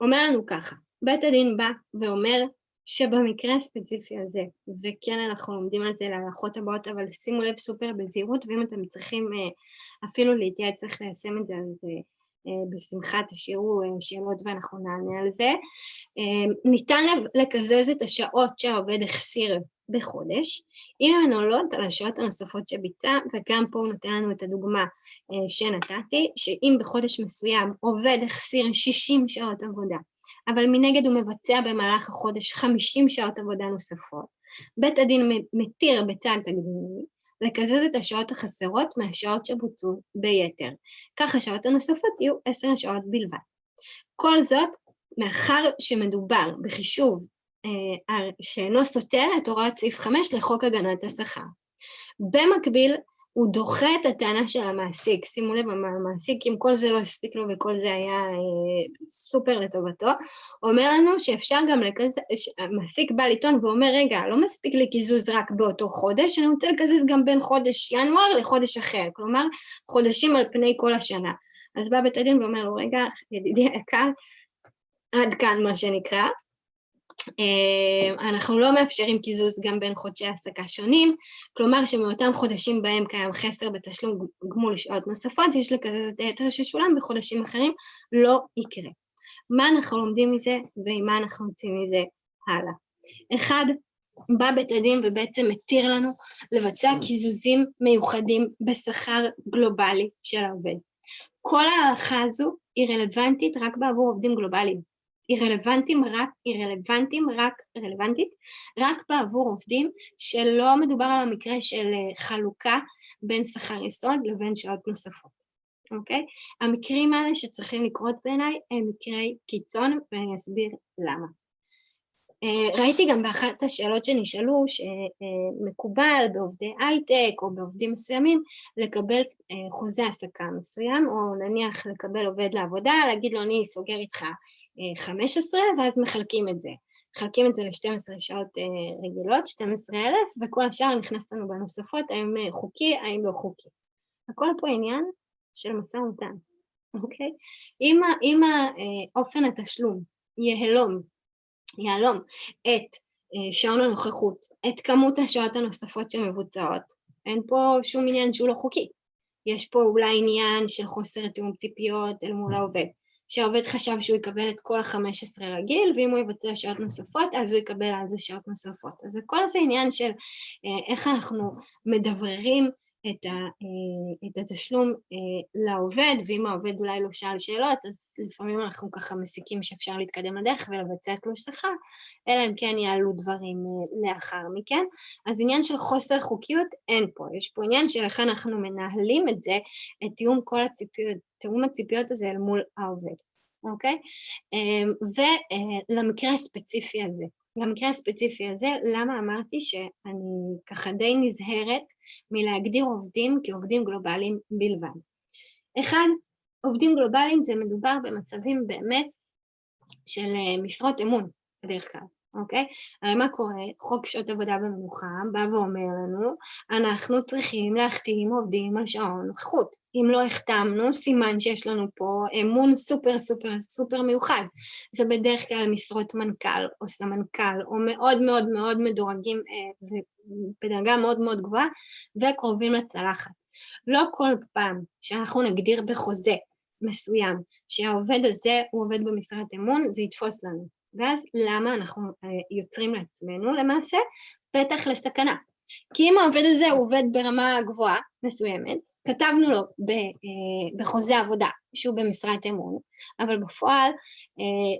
אומר לנו ככה, בית הדין בא ואומר שבמקרה הספציפי הזה, וכן אנחנו לומדים על זה להלכות הבאות, אבל שימו לב סופר בזהירות, ואם אתם צריכים אפילו להתייעץ צריך ליישם את זה, אז בשמחה תשאירו שאלות ואנחנו נענה על זה. ניתן לקזז את השעות שהעובד החסיר בחודש, אם הן עולות על השעות הנוספות שביצע, וגם פה הוא נותן לנו את הדוגמה שנתתי, שאם בחודש מסוים עובד החסיר 60 שעות עבודה, אבל מנגד הוא מבצע במהלך החודש 50 שעות עבודה נוספות, בית הדין מתיר בצד תקדימי לקזז את השעות החסרות מהשעות שבוצעו ביתר. כך השעות הנוספות יהיו 10 שעות בלבד. כל זאת, מאחר שמדובר בחישוב שאינו סותר את הוראת סעיף 5 לחוק הגנת השכר. במקביל, הוא דוחה את הטענה של המעסיק. שימו לב, המעסיק, אם כל זה לא הספיק לו וכל זה היה סופר לטובתו, אומר לנו שאפשר גם לקזז, המעסיק בא לטעון ואומר, רגע, לא מספיק לי קיזוז רק באותו חודש, אני רוצה לקזז גם בין חודש ינואר לחודש אחר, כלומר, חודשים על פני כל השנה. אז בא בית הדין ואומר לו, רגע, ידידי היקר, עד כאן מה שנקרא, אנחנו לא מאפשרים קיזוז גם בין חודשי העסקה שונים, כלומר שמאותם חודשים בהם קיים חסר בתשלום גמול שעות נוספות, יש לקזז את היתר ששולם, בחודשים אחרים לא יקרה. מה אנחנו לומדים מזה ומה אנחנו יוצאים מזה הלאה? אחד, בא בית הדין ובעצם מתיר לנו לבצע קיזוזים מיוחדים בשכר גלובלי של העובד. כל ההלכה הזו היא רלוונטית רק בעבור עובדים גלובליים. היא רלוונטית רק בעבור עובדים שלא מדובר על המקרה של חלוקה בין שכר יסוד לבין שעות נוספות, אוקיי? המקרים האלה שצריכים לקרות בעיניי הם מקרי קיצון, ואני אסביר למה. ראיתי גם באחת השאלות שנשאלו שמקובל בעובדי הייטק או בעובדים מסוימים לקבל חוזה העסקה מסוים, או נניח לקבל עובד לעבודה, להגיד לו אני סוגר איתך 15, ואז מחלקים את זה. מחלקים את זה ל-12 שעות רגילות, 12,000, וכל השאר נכנס לנו בנוספות, האם חוקי, האם לא חוקי. הכל פה עניין של משא ומתן, אוקיי? אם אופן התשלום יהלום את שעון הנוכחות, את כמות השעות הנוספות שמבוצעות, אין פה שום עניין שהוא לא חוקי. יש פה אולי עניין של חוסר תיאום ציפיות אל מול העובד. שהעובד חשב שהוא יקבל את כל ה-15 רגיל, ואם הוא יבצע שעות נוספות, אז הוא יקבל על זה שעות נוספות. אז כל זה עניין של איך אנחנו מדבררים את התשלום לעובד, ואם העובד אולי לא שאל שאלות, אז לפעמים אנחנו ככה מסיקים שאפשר להתקדם לדרך ולבצע תלוש שכר, אלא אם כן יעלו דברים לאחר מכן. אז עניין של חוסר חוקיות אין פה, יש פה עניין של איך אנחנו מנהלים את זה, את תיאום הציפיות הזה אל מול העובד, אוקיי? ולמקרה הספציפי הזה, למה אמרתי שאני ככה די נזהרת מלהגדיר עובדים כעובדים גלובליים בלבד. אחד, עובדים גלובליים זה מדובר במצבים באמת של משרות אמון בדרך כלל. אוקיי? הרי מה קורה? חוק שעות עבודה במנוחה בא ואומר לנו, אנחנו צריכים להחתים עובדים על שעון נוכחות. אם לא החתמנו, סימן שיש לנו פה אמון סופר סופר סופר מיוחד. זה בדרך כלל משרות מנכ"ל או סמנכ"ל, או מאוד מאוד מאוד מדורגים ובדרגה מאוד מאוד גבוהה, וקרובים לצלחת. לא כל פעם שאנחנו נגדיר בחוזה מסוים שהעובד הזה הוא עובד במשרת אמון, זה יתפוס לנו. ואז למה אנחנו יוצרים לעצמנו למעשה פתח לסכנה. כי אם העובד הזה הוא עובד ברמה גבוהה מסוימת, כתבנו לו בחוזה עבודה שהוא במשרת אמון, אבל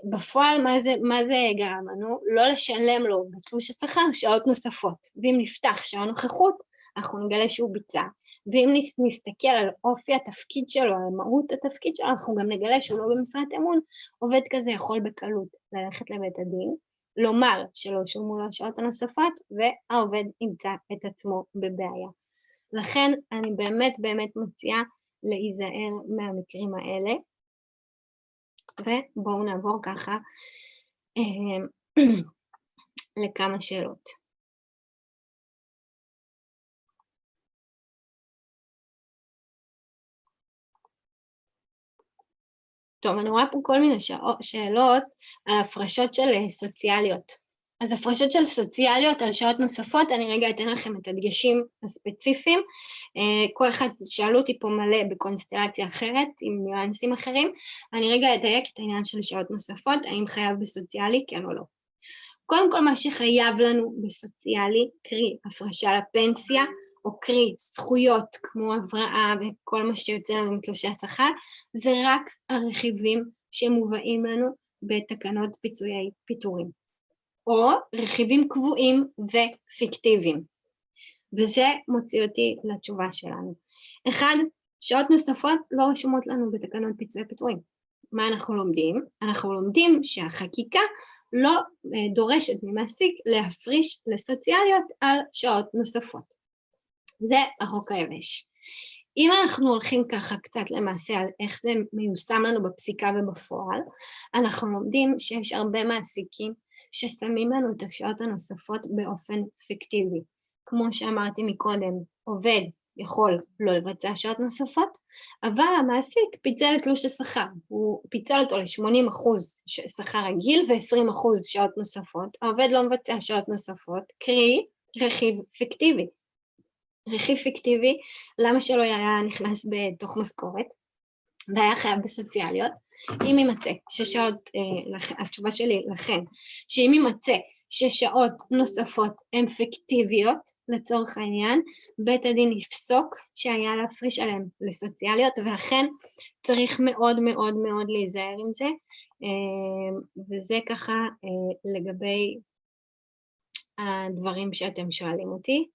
בפועל מה זה גרם לנו? לא לשלם לו בתלוש השכר שעות נוספות, ואם נפתח שעה נוכחות, אנחנו נגלה שהוא ביצע, ואם נסתכל על אופי התפקיד שלו, על מהות התפקיד שלו, אנחנו גם נגלה שהוא לא במשרת אמון. עובד כזה יכול בקלות ללכת לבית הדין, לומר שלא שולמו לו השעות הנוספות, והעובד ימצא את עצמו בבעיה. לכן אני באמת מציעה להיזהר מהמקרים האלה, ובואו נעבור ככה לכמה שאלות. טוב, אני רואה פה כל מיני שאלות על הפרשות של סוציאליות. אז הפרשות של סוציאליות על שעות נוספות, אני רגע אתן לכם את הדגשים הספציפיים. כל אחד שאלו אותי פה מלא בקונסטלציה אחרת, עם ניואנסים אחרים. אני רגע אדייק את העניין של שעות נוספות, האם חייב בסוציאלי, כן או לא. קודם כל, מה שחייב לנו בסוציאלי, קרי הפרשה לפנסיה, או קרי זכויות כמו הבראה וכל מה שיוצא לנו מתלושי השכר, זה רק הרכיבים שמובאים לנו בתקנות פיצויי פיטורים, או רכיבים קבועים ופיקטיביים. וזה מוציא אותי לתשובה שלנו. אחד, שעות נוספות לא רשומות לנו בתקנות פיצויי פיטורים. מה אנחנו לומדים? אנחנו לומדים שהחקיקה לא דורשת ממעסיק להפריש לסוציאליות על שעות נוספות. זה החוק היבש. אם אנחנו הולכים ככה קצת למעשה על איך זה מיושם לנו בפסיקה ובפועל, אנחנו לומדים שיש הרבה מעסיקים ששמים לנו את השעות הנוספות באופן פיקטיבי. כמו שאמרתי מקודם, עובד יכול לא לבצע שעות נוספות, אבל המעסיק פיצל את תלוש השכר. הוא פיצל אותו ל-80% שכר רגיל ו-20% שעות נוספות. העובד לא מבצע שעות נוספות, קרי רכיב פיקטיבי. רכיב פיקטיבי, למה שלא היה נכנס בתוך משכורת, והיה חייב בסוציאליות, אם יימצא ששעות, התשובה שלי לכן, שאם יימצא ששעות נוספות הן פיקטיביות, לצורך העניין, בית הדין יפסוק שהיה להפריש עליהם לסוציאליות, ולכן צריך מאוד מאוד מאוד להיזהר עם זה, וזה ככה לגבי הדברים שאתם שואלים אותי.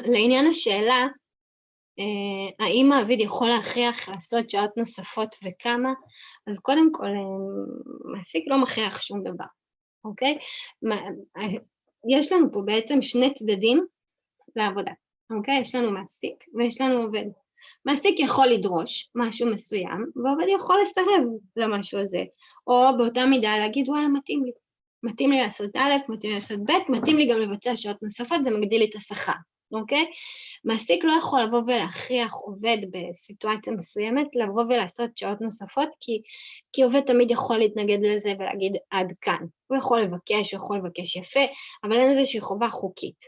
לעניין השאלה, האם מעביד יכול להכריח לעשות שעות נוספות וכמה, אז קודם כל, מעסיק לא מכריח שום דבר, אוקיי? יש לנו פה בעצם שני צדדים לעבודה, אוקיי? יש לנו מעסיק ויש לנו עובד. מעסיק יכול לדרוש משהו מסוים, ועובד יכול לסרב למשהו הזה, או באותה מידה להגיד, וואלה, מתאים לי. מתאים לי לעשות א', מתאים לי לעשות ב', מתאים לי גם לבצע שעות נוספות, זה מגדיל לי את השכר, אוקיי? מעסיק לא יכול לבוא ולהכריח עובד בסיטואציה מסוימת, לבוא ולעשות שעות נוספות, כי עובד תמיד יכול להתנגד לזה ולהגיד עד כאן. הוא יכול לבקש יפה, אבל אין איזושהי חובה חוקית.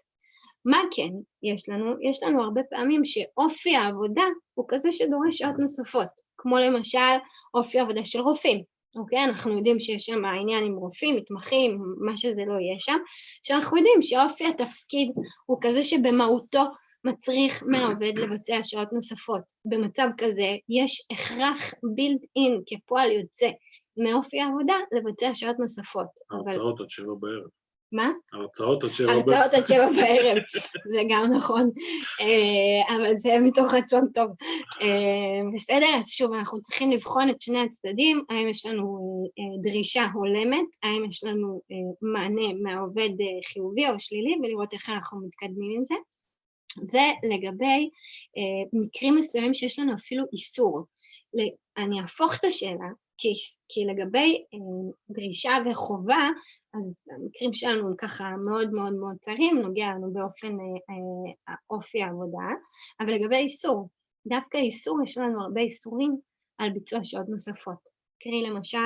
מה כן יש לנו? יש לנו הרבה פעמים שאופי העבודה הוא כזה שדורש שעות נוספות, כמו למשל אופי העבודה של רופאים. אוקיי? אנחנו יודעים שיש שם העניין עם רופאים, מתמחים, מה שזה לא יהיה שם, שאנחנו יודעים שאופי התפקיד הוא כזה שבמהותו מצריך מהעובד לבצע שעות נוספות. במצב כזה יש הכרח built in כפועל יוצא מאופי העבודה לבצע שעות נוספות. הרצאות עד 7 בערב. מה? הרצאות עד 7 בערב. הרצאות עד 7 בערב, זה גם נכון, אבל זה מתוך רצון טוב. בסדר, אז שוב, אנחנו צריכים לבחון את שני הצדדים, האם יש לנו דרישה הולמת, האם יש לנו מענה מהעובד חיובי או שלילי, ולראות איך אנחנו מתקדמים עם זה. ולגבי מקרים מסוימים שיש לנו אפילו איסור, אני אהפוך את השאלה, כי לגבי דרישה וחובה, אז המקרים שלנו הם ככה מאוד מאוד מאוד צרים, נוגע לנו באופן אופי העבודה, אבל לגבי איסור, דווקא איסור יש לנו הרבה איסורים על ביצוע שעות נוספות. קרי למשל,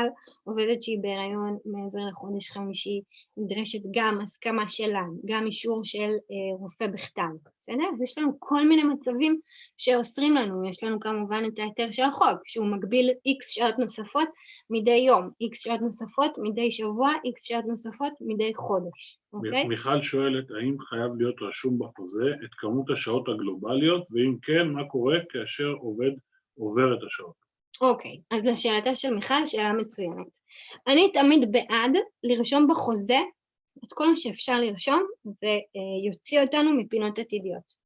עובדת שהיא בהיריון מעבר לחודש חמישי, נדרשת גם הסכמה שלה, גם אישור של רופא בכתב, בסדר? אז יש לנו כל מיני מצבים שאוסרים לנו, יש לנו כמובן את ההיתר של החוק, שהוא מגביל X שעות נוספות מדי יום, X שעות נוספות מדי שבוע, X שעות נוספות מדי חודש, אוקיי? מיכל שואלת, האם חייב להיות רשום בחוזה את כמות השעות הגלובליות, ואם כן, מה קורה כאשר עובד עובר את השעות? אוקיי, אז לשאלתה של מיכל, שאלה מצוינת. אני תמיד בעד לרשום בחוזה את כל מה שאפשר לרשום, ויוציא אותנו מפינות עתידיות.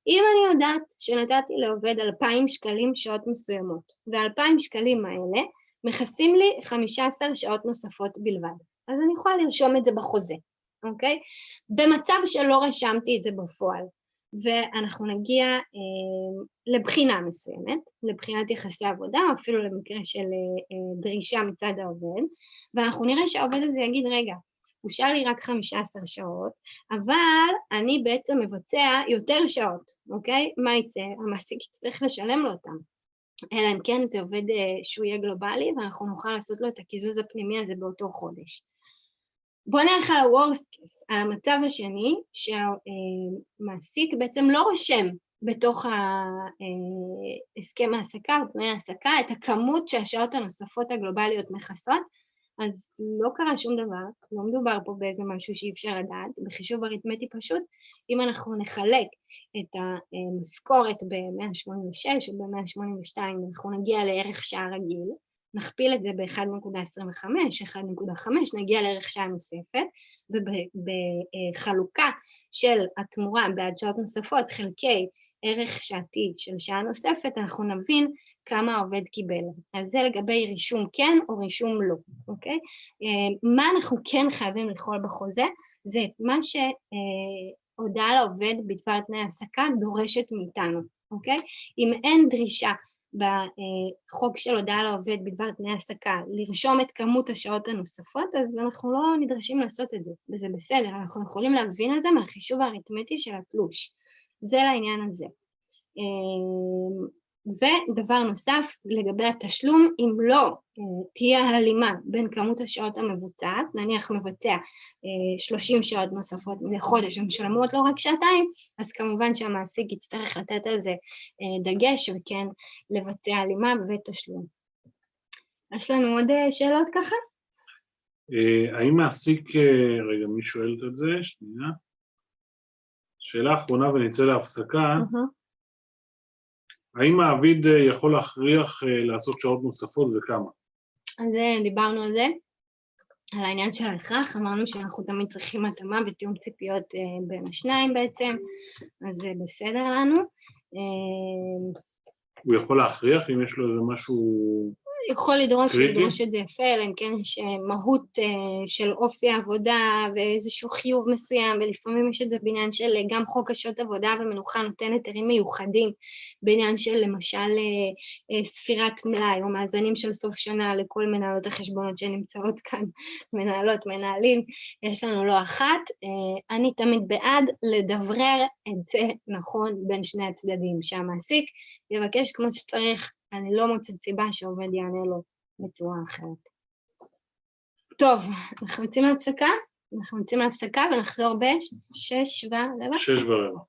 אם אני יודעת שנתתי לעובד 2,000 שקלים שעות מסוימות, ו2,000 שקלים האלה מכסים לי 15 שעות נוספות בלבד, אז אני יכולה לרשום את זה בחוזה, אוקיי? במצב שלא רשמתי את זה בפועל, ואנחנו נגיע לבחינה מסוימת, לבחינת יחסי עבודה, או אפילו למקרה של דרישה מצד העובד, ואנחנו נראה שהעובד הזה יגיד, רגע, אושר לי רק 15 שעות, אבל אני בעצם מבצע יותר שעות, אוקיי? מה יצא? המעסיק יצטרך לשלם לו אותם. אלא אם כן זה עובד שהוא יהיה גלובלי, ואנחנו נוכל לעשות לו את הקיזוז הפנימי הזה באותו חודש. בוא נלך על ה-worst case, על המצב השני, שהמעסיק בעצם לא רושם בתוך הסכם העסקה או תנאי העסקה את הכמות שהשעות הנוספות הגלובליות מכסות, אז לא קרה שום דבר, לא מדובר פה באיזה משהו שאי אפשר לדעת, בחישוב אריתמטי פשוט, אם אנחנו נחלק את המשכורת ב-186 או ב-182, אנחנו נגיע לערך שעה רגיל, נכפיל את זה ב-1.25, 1.5, נגיע לערך שעה נוספת, ובחלוקה של התמורה בעד שעות נוספות, חלקי ערך שעתי של שעה נוספת, אנחנו נבין כמה העובד קיבל. אז זה לגבי רישום כן או רישום לא, אוקיי? מה אנחנו כן חייבים לכלול בחוזה, זה את מה שהודעה לעובד בדבר תנאי העסקה דורשת מאיתנו, אוקיי? אם אין דרישה בחוק של הודעה לעובד בדבר תנאי העסקה לרשום את כמות השעות הנוספות, אז אנחנו לא נדרשים לעשות את זה, וזה בסדר, אנחנו יכולים להבין את זה מהחישוב האריתמטי של התלוש. זה לעניין הזה. ודבר נוסף, לגבי התשלום, אם לא תהיה הלימה בין כמות השעות המבוצעת, נניח מבצע 30 שעות נוספות לחודש ומשלמות לא רק שעתיים, אז כמובן שהמעסיק יצטרך לתת על זה דגש וכן לבצע הלימה ותשלום. יש לנו עוד שאלות ככה? האם מעסיק, רגע, מי שואלת את זה? שנייה. שאלה אחרונה ונצא להפסקה. האם מעביד יכול להכריח לעשות שעות נוספות וכמה? אז דיברנו על זה, על העניין של ההכרח, אמרנו שאנחנו תמיד צריכים התאמה ותיאום ציפיות בין השניים בעצם, אז זה בסדר לנו. הוא יכול להכריח אם יש לו איזה משהו יכול לדרוש את זה יפה, אלא אם כן יש מהות של אופי העבודה ואיזשהו חיוב מסוים, ולפעמים יש את זה בעניין של גם חוק השעות עבודה ומנוחה נותן היתרים מיוחדים, בעניין של למשל ספירת מלאי או מאזנים של סוף שנה לכל מנהלות החשבונות שנמצאות כאן, מנהלות, מנהלים, יש לנו לא אחת. אני תמיד בעד לדברר את זה נכון בין שני הצדדים, שהמעסיק יבקש כמו שצריך, אני לא מוצאת סיבה שעובד יענה לו בצורה אחרת. טוב, אנחנו יוצאים להפסקה? אנחנו יוצאים להפסקה ונחזור ב-6:15?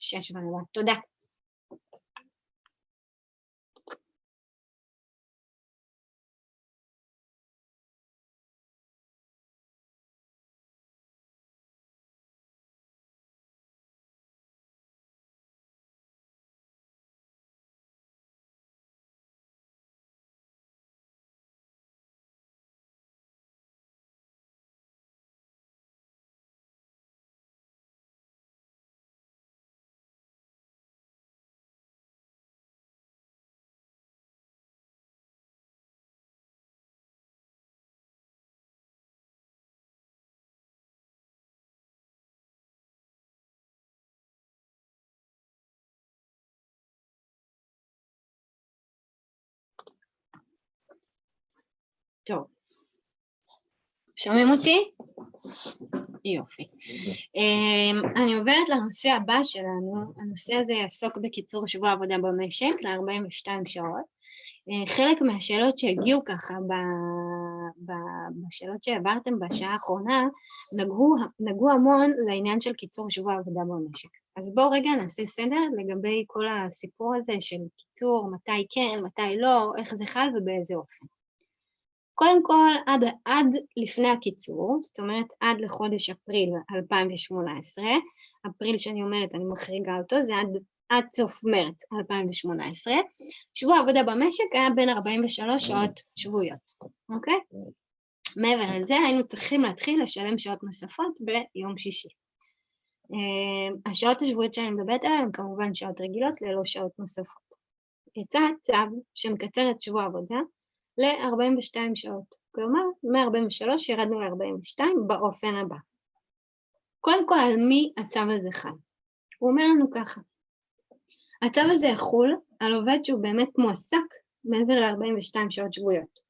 6:15. תודה. טוב, שומעים אותי? יופי. אני עוברת לנושא הבא שלנו, הנושא הזה יעסוק בקיצור שבוע עבודה במשק ל-42 שעות. חלק מהשאלות שהגיעו ככה בשאלות שהעברתם בשעה האחרונה, נגעו המון לעניין של קיצור שבוע עבודה במשק. אז בואו רגע נעשה סדר לגבי כל הסיפור הזה של קיצור, מתי כן, מתי לא, איך זה חל ובאיזה אופן. קודם כל, עד לפני הקיצור, זאת אומרת עד לחודש אפריל 2018, אפריל שאני אומרת, אני מחריגה אותו, זה עד סוף מרץ 2018, שבוע עבודה במשק היה בין 43 שעות שבועיות, אוקיי? מעבר לזה היינו צריכים להתחיל לשלם שעות נוספות ביום שישי. השעות השבועיות שאני מדברת עליהן הן כמובן שעות רגילות ללא שעות נוספות. יצא צו שמקצר את שבוע עבודה ל-42 שעות, כלומר מ-43 ירדנו ל-42 באופן הבא. קודם כל על מי הצו הזה חל? הוא אומר לנו ככה, הצו הזה יחול על עובד שהוא באמת מועסק מעבר ל-42 שעות שבועיות.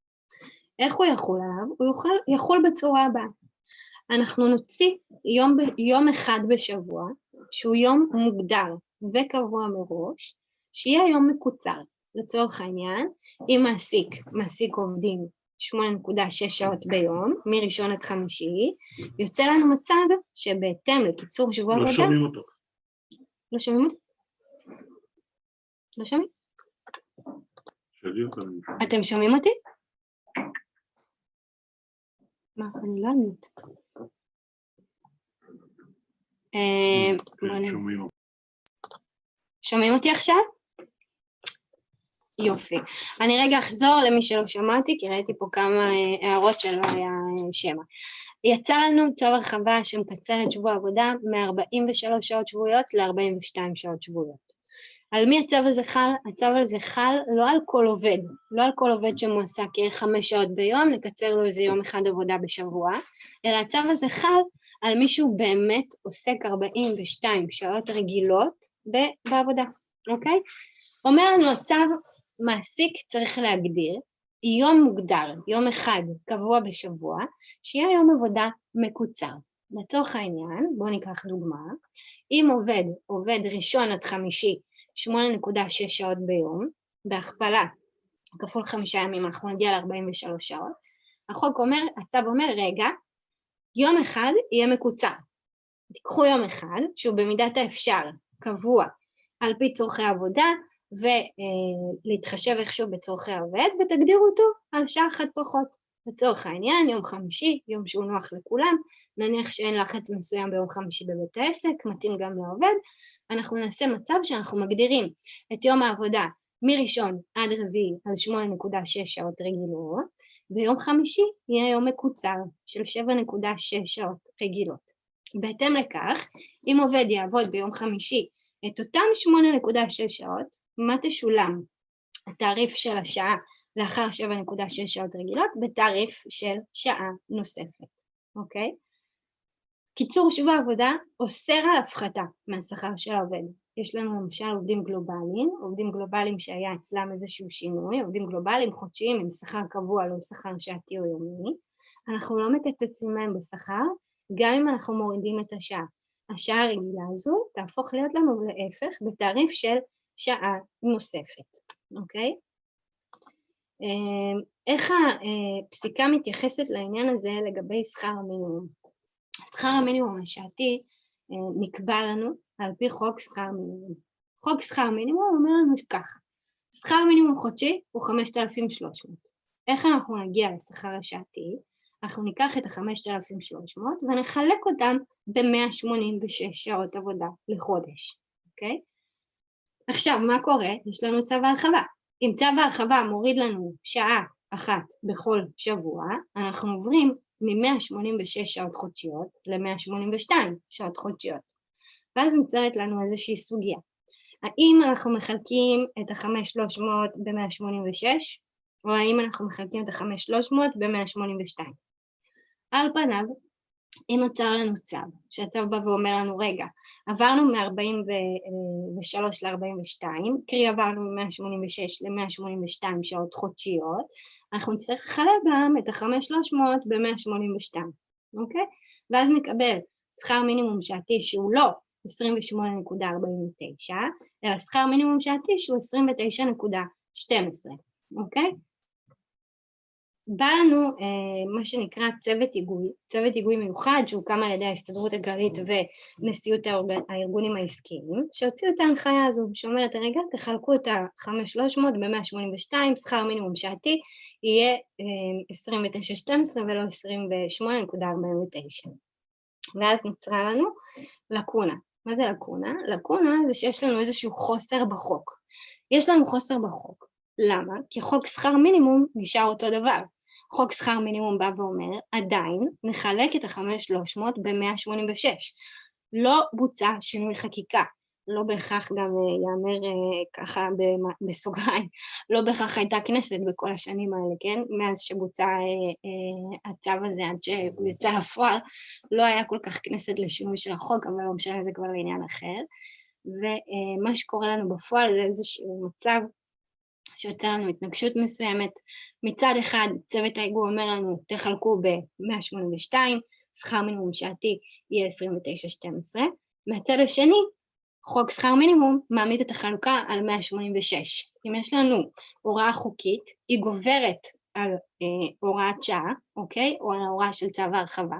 איך הוא יחול עליו? הוא יחול בצורה הבאה. אנחנו נוציא יום אחד בשבוע, שהוא יום מוגדר וקבוע מראש, שיהיה יום מקוצר. לצורך העניין, אם מעסיק עובדים 8.6 שעות ביום, מראשון עד חמישי, יוצא לנו מצב שבהתאם לקיצור שבוע עבודה... לא שומעים אותו. לא שומעים אותי? לא שומעים? אתם שומעים אותי? מה? אני לא ענות. שומעים אותי עכשיו? יופי. אני רגע אחזור למי שלא שמעתי, כי ראיתי פה כמה הערות שלא היה שמע. יצא לנו צו הרחבה שמקצר את שבוע עבודה מ-43 שעות שבועיות ל-42 שעות שבועיות. על מי הצו הזה חל? הצו הזה חל לא על כל עובד, לא על כל עובד שמועסק 5 שעות ביום, נקצר לו איזה יום אחד עבודה בשבוע, אלא הצו הזה חל על מישהו באמת עוסק 42 שעות רגילות בעבודה, אוקיי? אומר לנו הצו, מעסיק צריך להגדיר יום מוגדר, יום אחד קבוע בשבוע, שיהיה יום עבודה מקוצר. לצורך העניין, בואו ניקח דוגמה, אם עובד ראשון עד חמישי 8.6 שעות ביום, בהכפלה, כפול 5 ימים, אנחנו נגיע ל-43 שעות, החוק אומר, הצו אומר, רגע, יום אחד יהיה מקוצר. תיקחו יום אחד, שהוא במידת האפשר, קבוע, על פי צורכי עבודה, ולהתחשב איכשהו בצורכי העובד, ותגדירו אותו על שעה אחת פחות. לצורך העניין, יום חמישי, יום שהוא נוח לכולם, נניח שאין לחץ מסוים ביום חמישי בבית העסק, מתאים גם לעובד, אנחנו נעשה מצב שאנחנו מגדירים את יום העבודה מראשון עד רביעי על 8.6 שעות רגילות, ויום חמישי יהיה יום מקוצר של 7.6 שעות רגילות. בהתאם לכך, אם עובד יעבוד ביום חמישי את אותם 8.6 שעות, מה תשולם? התעריף של השעה לאחר 7.6 שעות רגילות בתעריף של שעה נוספת, אוקיי? קיצור שבוע עבודה אוסר על הפחתה מהשכר של העובד. יש לנו למשל עובדים גלובליים שהיה אצלם איזשהו שינוי, עובדים גלובליים חודשיים עם שכר קבוע, לא שכר שעתי או יומי. אנחנו לא מקצצים להם בשכר, גם אם אנחנו מורידים את השעה. השעה הרגילה הזו תהפוך להיות לנו להפך בתעריף של שעה נוספת, אוקיי? איך הפסיקה מתייחסת לעניין הזה לגבי שכר המינימום? שכר המינימום השעתי נקבע לנו על פי חוק שכר מינימום. חוק שכר מינימום אומר לנו ככה, שכר מינימום חודשי הוא 5,300. איך אנחנו נגיע לשכר השעתי? אנחנו ניקח את ה-5,300 ונחלק אותם ב-186 שעות עבודה לחודש, אוקיי? עכשיו, מה קורה? יש לנו צו ההרחבה. אם צו ההרחבה מוריד לנו שעה אחת בכל שבוע, אנחנו עוברים מ-186 שעות חודשיות ל-182 שעות חודשיות. ואז נוצרת לנו איזושהי סוגיה. האם אנחנו מחלקים את ה-5,300 ב-186, או האם אנחנו מחלקים את ה-5,300 ב-182? על פניו, אם נוצר לנו צו, שהצו בא ואומר לנו, רגע, עברנו מ-43 ל-42, קרי עברנו מ-186 ל-182 שעות חודשיות, אנחנו נצטרך לחלק גם את ה-5,300 ב-182, אוקיי? ואז נקבל שכר מינימום שעתי שהוא לא 28.49, אלא שכר מינימום שעתי שהוא 29.12. אוקיי? בא לנו מה שנקרא צוות היגוי מיוחד שהוקם על ידי ההסתדרות הכללית ונשיאות הארגונים העסקיים, שהוציאו את ההנחיה הזו, שאומרת, רגע, תחלקו את ה-5,300 ב-182, שכר מינימום שעתי יהיה 29.12 ולא 28.49. ואז נוצרה לנו לקונה. מה זה לקונה? לקונה זה שיש לנו איזשהו חוסר בחוק. יש לנו חוסר בחוק. למה? כי חוק שכר מינימום נשאר אותו דבר. חוק שכר מינימום בא ואומר, עדיין נחלק את ה-5,300 ב-186. לא בוצע שינוי חקיקה. לא בהכרח גם יאמר ככה בסוגריים, לא בהכרח הייתה כנסת בכל השנים האלה, כן? מאז שבוצע הצו הזה עד שהוא יצא לפועל, לא היה כל כך כנסת לשינוי של החוק, אבל לא משנה, זה כבר לעניין אחר. ומה שקורה לנו בפועל זה איזשהו מצב שיוצא לנו התנגשות מסוימת. מצד אחד, צוות ההיגוי אומר לנו, תחלקו ב-182, שכר מינימום שעתי יהיה 29.12. מהצד השני, חוק שכר מינימום מעמיד את החלוקה על 186. אם יש לנו הוראה חוקית, היא גוברת על הוראת שעה, אוקיי? או על ההוראה של צו ההרחבה,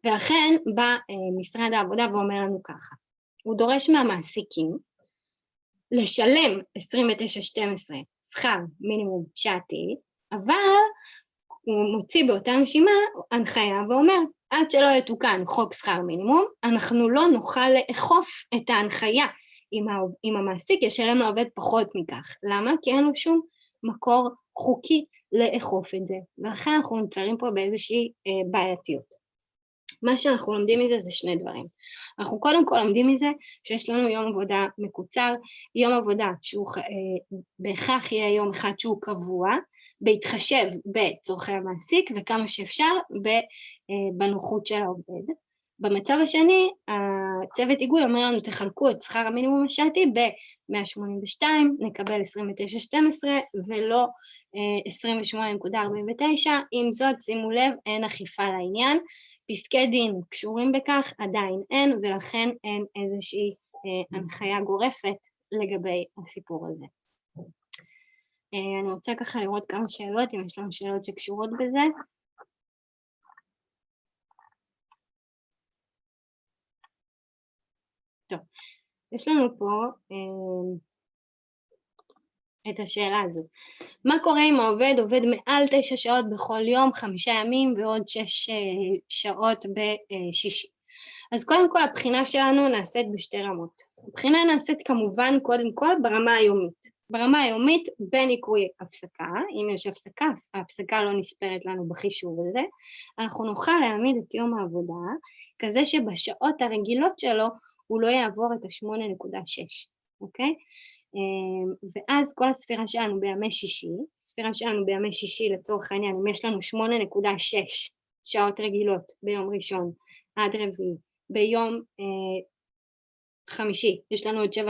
ולכן בא משרד העבודה ואומר לנו ככה, הוא דורש מהמעסיקים לשלם 29.12 שכר מינימום שעתי, אבל הוא מוציא באותה נשימה הנחיה ואומר, עד שלא יתוקן חוק שכר מינימום, אנחנו לא נוכל לאכוף את ההנחיה אם המעסיק ישלם לעובד פחות מכך. למה? כי אין לו שום מקור חוקי לאכוף את זה, ולכן אנחנו נמצאים פה באיזושהי בעייתיות. מה שאנחנו לומדים מזה זה שני דברים. אנחנו קודם כל לומדים מזה שיש לנו יום עבודה מקוצר, יום עבודה שהוא בהכרח יהיה יום אחד שהוא קבוע, בהתחשב בצורכי המעסיק וכמה שאפשר בנוחות של העובד. במצב השני, הצוות היגוי אומר לנו תחלקו את שכר המינימום השעתי ב-182, נקבל 29.12 ולא 28.49, עם זאת שימו לב אין אכיפה לעניין, פסקי דין קשורים בכך עדיין אין ולכן אין איזושהי הנחיה גורפת לגבי הסיפור הזה. אני רוצה ככה לראות כמה שאלות, אם יש לנו שאלות שקשורות בזה. טוב, יש לנו פה את השאלה הזו. מה קורה אם העובד עובד מעל 9 שעות בכל יום, 5 ימים ועוד 6 שעות בשישי? אז קודם כל הבחינה שלנו נעשית בשתי רמות. הבחינה נעשית כמובן קודם כל ברמה היומית. ברמה היומית בניכוי הפסקה, אם יש הפסקה, ההפסקה לא נספרת לנו בחישוב הזה, אנחנו נוכל להעמיד את יום העבודה כזה שבשעות הרגילות שלו הוא לא יעבור את ה-8.6, אוקיי? ואז כל הספירה שלנו בימי שישי, הספירה שלנו בימי שישי לצורך העניין, אם יש לנו 8.6 שעות רגילות ביום ראשון עד רביעי, ביום חמישי יש לנו עוד 7.6,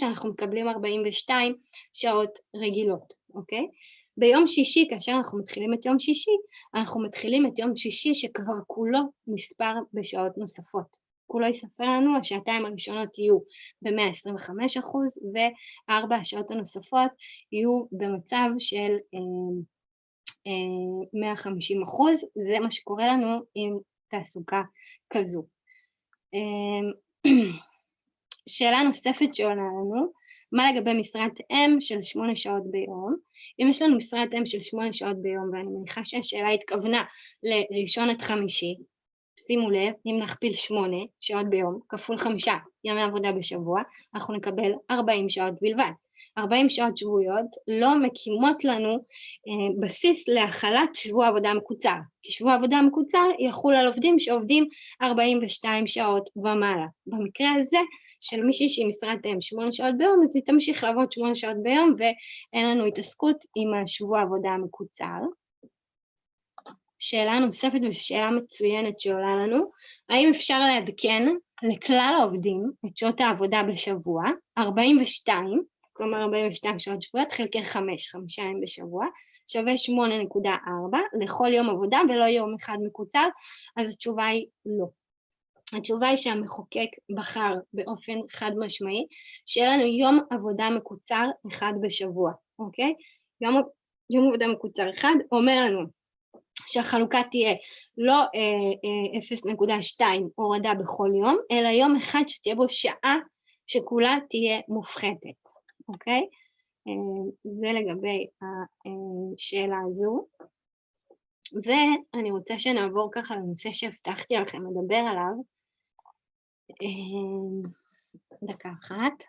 אנחנו מקבלים 42 שעות רגילות, אוקיי? ביום שישי, כאשר אנחנו מתחילים את יום שישי, אנחנו מתחילים את יום שישי שכבר כולו נספר בשעות נוספות. כולו יספר לנו, השעתיים הראשונות יהיו ב-125% ו4 השעות הנוספות יהיו במצב של 150%, זה מה שקורה לנו עם תעסוקה כזו. שאלה נוספת שעולה לנו, מה לגבי משרת אם של 8 שעות ביום? אם יש לנו משרת אם של 8 שעות ביום, ואני מניחה שהשאלה התכוונה לראשון עד חמישי, שימו לב, אם נכפיל 8 שעות ביום, כפול 5 ימי עבודה בשבוע, אנחנו נקבל 40 שעות בלבד. 40 שעות שבועיות לא מקימות לנו בסיס להחלת שבוע עבודה מקוצר, כי שבוע עבודה מקוצר יחול על עובדים שעובדים 42 שעות ומעלה. במקרה הזה של מישהי שהיא משרת אם 8 שעות ביום, אז היא תמשיך לעבוד 8 שעות ביום ואין לנו התעסקות עם השבוע עבודה המקוצר. שאלה נוספת ושאלה מצוינת שעולה לנו, האם אפשר לעדכן לכלל העובדים את שעות העבודה בשבוע, 42, כלומר 42 שעות שבועיות, חלקי 5 ימים בשבוע, שווה 8.4 לכל יום עבודה ולא יום אחד מקוצר, אז התשובה היא לא. התשובה היא שהמחוקק בחר באופן חד משמעי, שיהיה לנו יום עבודה מקוצר אחד בשבוע, אוקיי? יום עבודה מקוצר אחד אומר לנו שהחלוקה תהיה לא 0.2 הורדה בכל יום, אלא יום אחד שתהיה בו שעה שכולה תהיה מופחתת, אוקיי? זה לגבי השאלה הזו. ואני רוצה שנעבור ככה לנושא שהבטחתי לכם לדבר עליו. דקה אחת.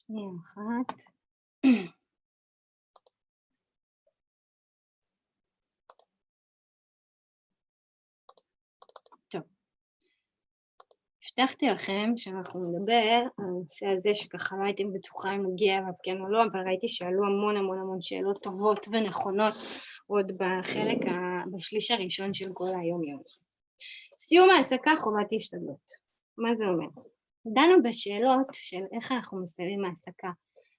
שנייה אחת. טוב. הבטחתי לכם שאנחנו נדבר על הנושא הזה שככה לא הייתם בטוחה אם נגיע אליו כן או לא, אבל ראיתי שעלו המון שאלות טובות ונכונות עוד בשליש הראשון של כל היום. סיום העסקה חובת השתדלות. מה זה אומר? דנו בשאלות של איך אנחנו מסיימים העסקה,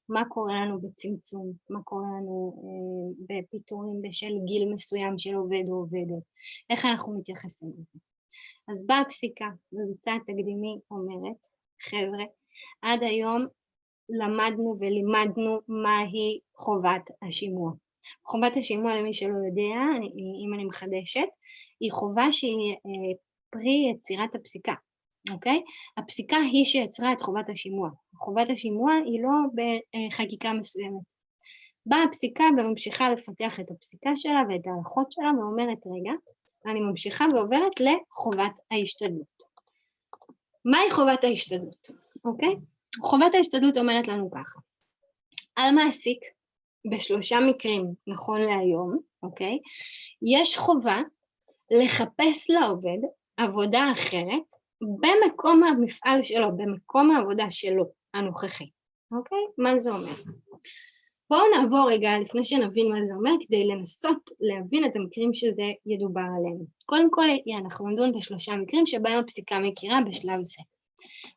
מה קורה לנו בצמצום, מה קורה לנו בפיטורים בשל גיל מסוים של עובד או עובדת, איך אנחנו מתייחסים לזה. אז באה הפסיקה, בצעד תקדימי אומרת, חבר'ה, עד היום למדנו ולימדנו מהי חובת השימוע. חובת השימוע, למי שלא יודע, אם אני מחדשת, היא חובה שהיא פרי יצירת הפסיקה, אוקיי? הפסיקה היא שיצרה את חובת השימוע. חובת השימוע היא לא בחקיקה מסוימת. באה הפסיקה וממשיכה לפתח את הפסיקה שלה ואת ההלכות שלה ואומרת, רגע, אני ממשיכה ועוברת לחובת ההשתדלות. מהי חובת ההשתדלות? אוקיי? חובת ההשתדלות אומרת לנו ככה. על מעסיק, בשלושה מקרים נכון להיום, אוקיי? יש חובה לחפש לעובד עבודה אחרת במקום המפעל שלו, במקום העבודה שלו הנוכחי. אוקיי? מה זה אומר? בואו נעבור רגע לפני שנבין מה זה אומר, כדי לנסות להבין את המקרים שזה ידובר עליהם. קודם כל, אנחנו נדון בשלושה מקרים שבהם הפסיקה מכירה בשלב זה.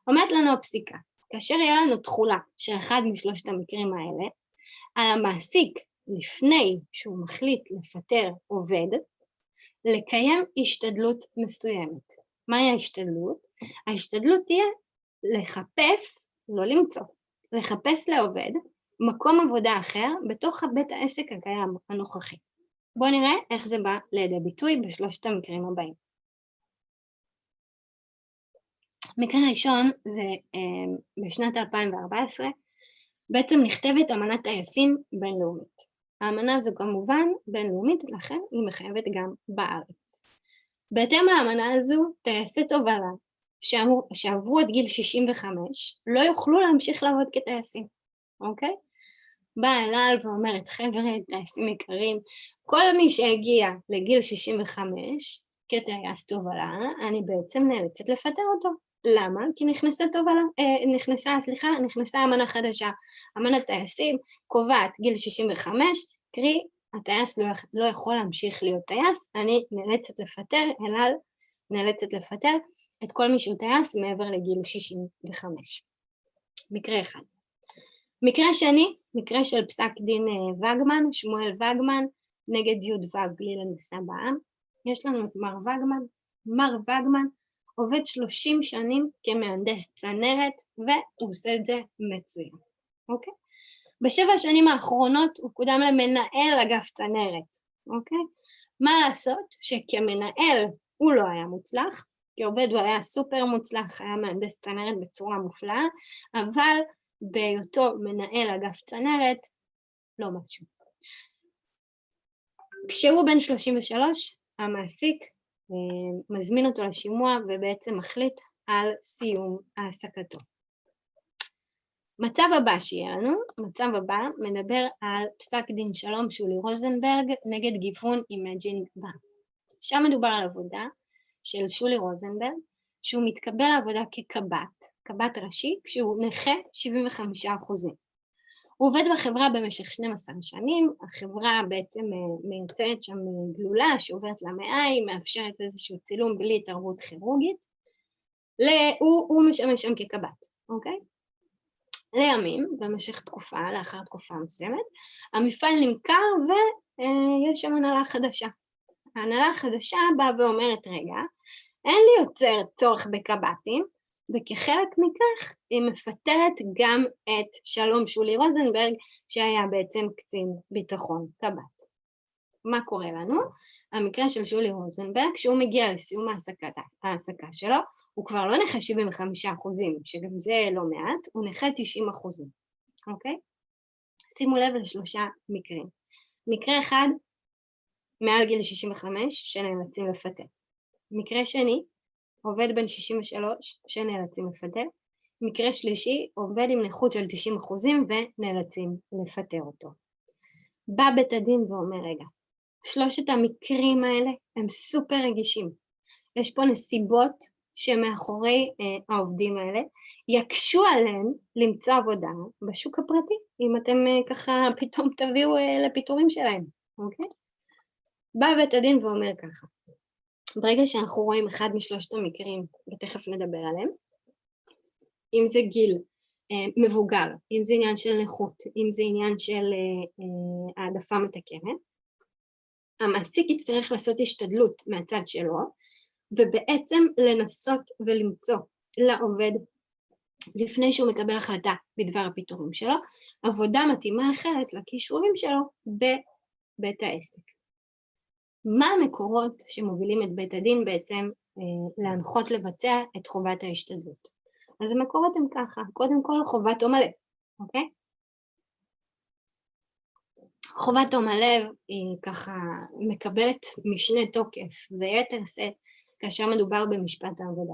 אומרת לנו הפסיקה, כאשר יהיה לנו תחולה של אחד משלושת המקרים האלה, על המעסיק לפני שהוא מחליט לפטר עובד, לקיים השתדלות מסוימת. מהי ההשתדלות? ההשתדלות תהיה לחפש, לא למצוא, לחפש לעובד, מקום עבודה אחר בתוך בית העסק הקיים הנוכחי. בואו נראה איך זה בא לידי ביטוי בשלושת המקרים הבאים. מקרה ראשון זה בשנת 2014, בעצם נכתבת אמנת טייסים בינלאומית. האמנה הזו כמובן בינלאומית, לכן היא מחייבת גם בארץ. בהתאם לאמנה הזו, טייסי תובלה שעברו את גיל 65 לא יוכלו להמשיך לעבוד כטייסים, אוקיי? באה אל על ואומרת, חבר'ה, טייסים יקרים, כל מי שהגיע לגיל 65 כטייס תובלה, אני בעצם נאלצת לפטר אותו. למה? כי נכנסה אמנה חדשה. אמנת טייסים קובעת גיל 65, קרי, הטייס לא יכול להמשיך להיות טייס, אני נאלצת לפטר, אל על נאלצת לפטר את כל מי שהוא טייס מעבר לגיל 65. מקרה אחד. מקרה שני, מקרה של פסק דין וגמן, שמואל וגמן, נגד י' ו' בלי לנסה בעם. יש לנו את מר וגמן, עובד 30 שנים כמהנדס צנרת, והוא עושה את זה מצוין, אוקיי? ב7 השנים האחרונות הוא קודם למנהל אגף צנרת, אוקיי? מה לעשות שכמנהל הוא לא היה מוצלח, כעובד הוא היה סופר מוצלח, היה מהנדס צנרת בצורה מופלאה, אבל בהיותו מנהל אגף צנרת, לא משהו. כשהוא בן 33, המעסיק מזמין אותו לשימוע ובעצם מחליט על סיום העסקתו. מצב הבא שיהיה לנו, מצב הבא מדבר על פסק דין שלום שולי רוזנברג נגד גיוון אימג'ינג בנק. שם מדובר על עבודה של שולי רוזנברג, שהוא מתקבל לעבודה כקב"ט, קב"ט ראשי, כשהוא נכה 75%. הוא עובד בחברה במשך 12 שנים, החברה בעצם מייצרת שם גלולה שעוברת למעיים, מאפשרת איזשהו צילום בלי התערבות כירורגית, הוא משמש שם כקב"ט, אוקיי? לימים, במשך תקופה, לאחר תקופה מסוימת, המפעל נמכר ויש שם הנהלה חדשה. ההנהלה החדשה באה ואומרת, רגע, אין לי יותר צורך בקב"טים, וכחלק מכך היא מפטרת גם את שלום שולי רוזנברג, שהיה בעצם קצין ביטחון קב"ט. מה קורה לנו? המקרה של שולי רוזנברג, כשהוא מגיע לסיום ההעסקה שלו, הוא כבר לא נכה 75%, שגם זה לא מעט, הוא נכה 90%, אוקיי? שימו לב לשלושה מקרים. מקרה אחד, מעל גיל 65, שנאלצים לפטר. מקרה שני, עובד בן 63 שנאלצים לפטר. מקרה שלישי, עובד עם נכות של 90% ונאלצים לפטר אותו. בא בית הדין ואומר, רגע, שלושת המקרים האלה הם סופר רגישים. יש פה נסיבות שמאחורי העובדים האלה יקשו עליהם למצוא עבודה בשוק הפרטי, אם אתם ככה פתאום תביאו לפיטורים שלהם, אוקיי? בא בית הדין ואומר ככה, ברגע שאנחנו רואים אחד משלושת המקרים, ותכף נדבר עליהם, אם זה גיל מבוגר, אם זה עניין של נכות, אם זה עניין של העדפה מתקנת, המעסיק יצטרך לעשות השתדלות מהצד שלו, ובעצם לנסות ולמצוא לעובד, לפני שהוא מקבל החלטה בדבר הפיטורים שלו, עבודה מתאימה אחרת לכישורים שלו בבית העסק. מה המקורות שמובילים את בית הדין בעצם להנחות לבצע את חובת ההשתדלות? אז המקורות הם ככה, קודם כל חובת תום הלב, אוקיי? חובת תום הלב היא ככה מקבלת משנה תוקף ויתר שאת כאשר מדובר במשפט העבודה.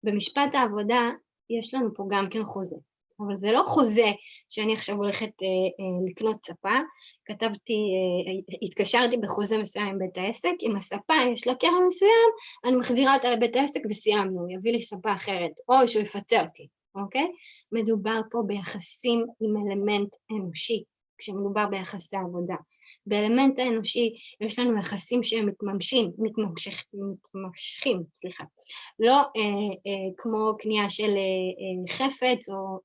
במשפט העבודה יש לנו פה גם כן חוזה, אבל זה לא חוזה שאני עכשיו הולכת לקנות ספה, התקשרתי בחוזה מסוים עם בית העסק, אם הספה יש לה קרע מסוים, אני מחזירה אותה לבית העסק וסיימנו, הוא יביא לי ספה אחרת, או שהוא יפצה אותי, אוקיי? מדובר פה ביחסים עם אלמנט אנושי, כשמדובר ביחסי עבודה. באלמנט האנושי יש לנו יחסים שהם מתמשכים, לא כמו קנייה של חפץ או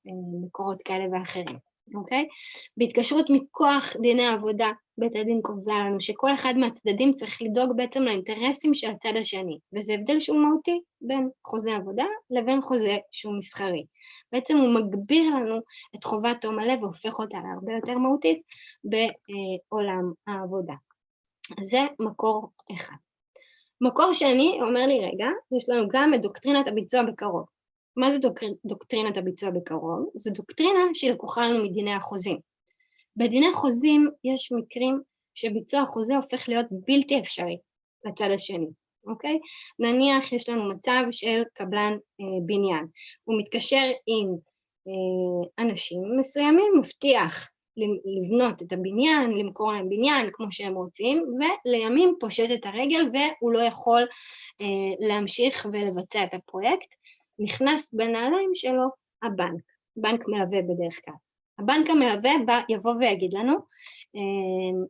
מקורות כאלה ואחרים, אוקיי? בהתקשרות מכוח דיני העבודה, בית הדין קובע לנו שכל אחד מהצדדים צריך לדאוג בעצם לאינטרסים של הצד השני, וזה הבדל שהוא מהותי בין חוזה עבודה לבין חוזה שהוא מסחרי. בעצם הוא מגביר לנו את חובת תום הלב והופך אותה להרבה יותר מהותית בעולם העבודה. זה מקור אחד. מקור שני אומר לי, רגע, יש לנו גם את דוקטרינת הביצוע בקרוב. מה זה דוקטרינת הביצוע בקרוב? זו דוקטרינה שלקוחה לנו מדיני החוזים. בדיני חוזים יש מקרים שביצוע החוזה הופך להיות בלתי אפשרי לצד השני, אוקיי? נניח יש לנו מצב של קבלן בניין, הוא מתקשר עם אנשים מסוימים, מבטיח לבנות את הבניין, למכור להם בניין כמו שהם רוצים, ולימים פושט את הרגל והוא לא יכול להמשיך ולבצע את הפרויקט, נכנס בנעליים שלו הבנק, בנק מלווה בדרך כלל. הבנק המלווה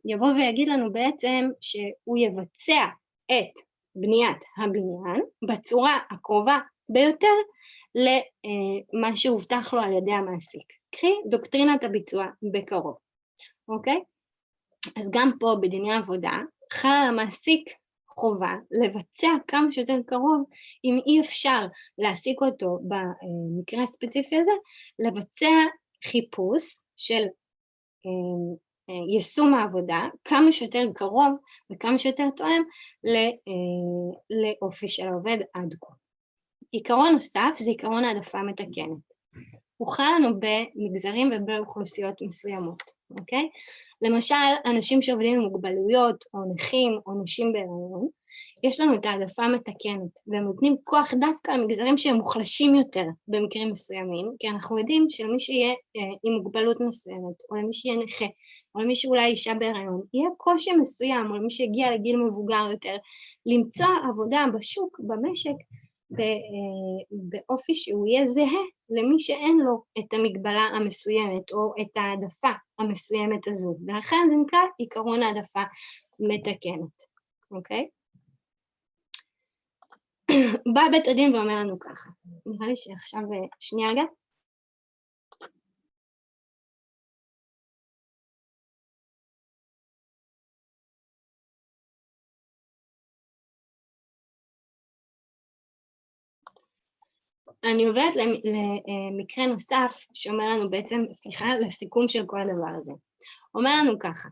יבוא ויגיד לנו בעצם שהוא יבצע את בניית הבניין בצורה הקרובה ביותר למה שהובטח לו על ידי המעסיק. קחי דוקטרינת הביצוע בקרוב, אוקיי? אז גם פה בדיני עבודה חל על המעסיק חובה לבצע כמה שיותר קרוב, אם אי אפשר להעסיק אותו במקרה הספציפי הזה, לבצע חיפוש של יישום העבודה כמה שיותר קרוב וכמה שיותר תואם לאופי של העובד עד כה. עיקרון נוסף זה עיקרון העדפה מתקנת. הוא חל לנו במגזרים ובאוכלוסיות מסוימות, אוקיי? למשל, אנשים שעובדים עם מוגבלויות או נכים או נשים בהיריון, יש לנו את העדפה מתקנת, והם נותנים כוח דווקא למגזרים שהם מוחלשים יותר במקרים מסוימים, כי אנחנו יודעים שלמי שיהיה עם מוגבלות מסוימת, או למי שיהיה נכה, או למי שאולי אישה בהיריון, יהיה קושי מסוים, או למי שהגיע לגיל מבוגר יותר, למצוא עבודה בשוק, במשק, באופי שהוא יהיה זהה למי שאין לו את המגבלה המסוימת או את העדפה המסוימת הזו, ולכן זה נקרא עיקרון העדפה מתקנת, אוקיי? בא בית הדין ואומר לנו ככה, נראה לי שעכשיו שנייה רגע. אני עוברת למקרה נוסף שאומר לנו בעצם, סליחה, לסיכום של כל הדבר הזה. אומר לנו ככה,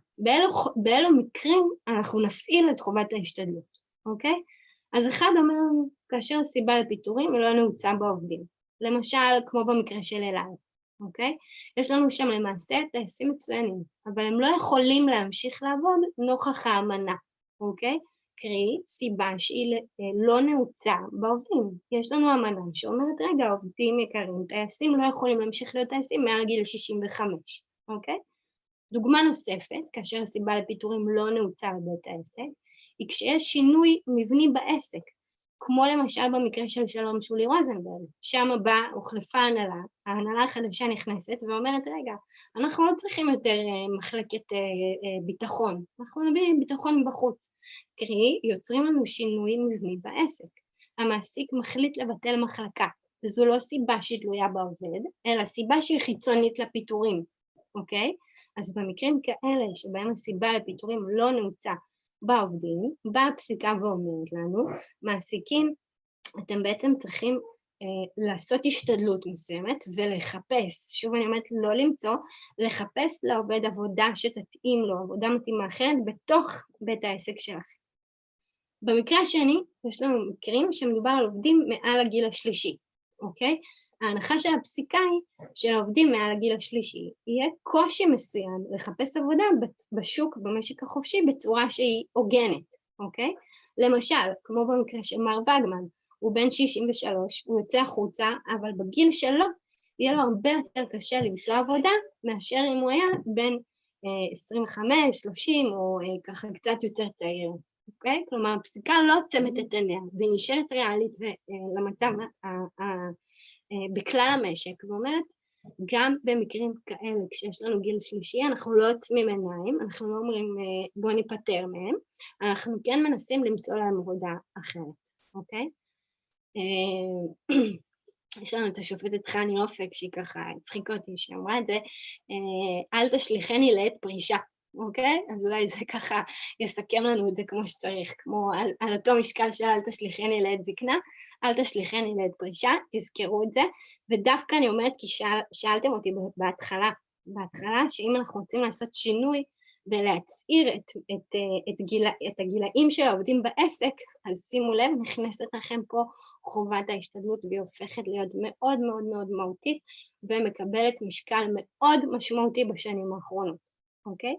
באלו מקרים אנחנו נפעיל את חובת ההשתדלות, אוקיי? אז אחד אומר לנו, כאשר הסיבה לפיטורים לא נעוצה בעובדים, למשל כמו במקרה של אל על, אוקיי? יש לנו שם למעשה טייסים מצוינים, אבל הם לא יכולים להמשיך לעבוד נוכח האמנה, אוקיי? קרי, סיבה שהיא לא נעוצה בעובדים. יש לנו אמנה שאומרת, רגע, עובדים יקרים, טייסים לא יכולים להמשיך להיות טייסים מעל גיל 65, אוקיי? דוגמה נוספת, כאשר הסיבה לפיטורים לא נעוצה בבית העסק, היא כשיש שינוי מבני בעסק, כמו למשל במקרה של שלום שולי רוזנברג, שם הוחלפה ההנהלה, ההנהלה החדשה נכנסת ואומרת, רגע, אנחנו לא צריכים יותר מחלקת ביטחון, אנחנו נביא ביטחון בחוץ, קרי, יוצרים לנו שינוי מבני בעסק, המעסיק מחליט לבטל מחלקה, וזו לא סיבה שהיא תלויה בעובד, אלא סיבה שהיא חיצונית לפיטורים, אוקיי? אז במקרים כאלה שבהם הסיבה לפיטורים לא נעוצה בעובדים, באה הפסיקה ואומרת לנו, מעסיקים, אתם בעצם צריכים לעשות השתדלות מסוימת ולחפש, שוב אני אומרת לא למצוא, לחפש לעובד עבודה שתתאים לו, עבודה מתאימה אחרת בתוך בית העסק שלכם. במקרה השני, יש לנו מקרים שמדובר על עובדים מעל הגיל השלישי, אוקיי? ההנחה של הפסיקה היא של העובדים מעל הגיל השלישי, יהיה קושי מסוים לחפש עבודה בשוק, במשק החופשי, בצורה שהיא הוגנת, אוקיי? למשל, כמו במקרה של מר וגמן, הוא בן 63, הוא יוצא החוצה, אבל בגיל שלו יהיה לו הרבה יותר קשה למצוא עבודה, מאשר אם הוא היה בין 25, 30, או ככה קצת יותר צעיר, אוקיי? כלומר, הפסיקה לא עוצמת את עיניה, והיא נשארת ריאלית למצב בכלל המשק, ואומרת, גם במקרים כאלה, כשיש לנו גיל שלישי, אנחנו לא עוצמים עיניים, אנחנו לא אומרים בוא ניפטר מהם, אנחנו כן מנסים למצוא להם עבודה אחרת, אוקיי? יש לנו את השופטת חני אופק, שהיא ככה הצחיקה אותי, שאמרה את זה, אל תשליכני לעת פרישה, אוקיי? אז אולי זה ככה יסכם לנו את זה כמו שצריך, כמו על אותו משקל של אל תשליכני לעת זקנה, אל תשליכני לעת פרישה, תזכרו את זה, ודווקא אני אומרת כי שאלתם אותי בהתחלה, שאם אנחנו רוצים לעשות שינוי ולהצעיר את הגילאים של העובדים בעסק, אז שימו לב, נכנסת לכם פה חובת ההשתדלות, והיא הופכת להיות מאוד מאוד מאוד מהותית, ומקבלת משקל מאוד משמעותי בשנים האחרונות, אוקיי?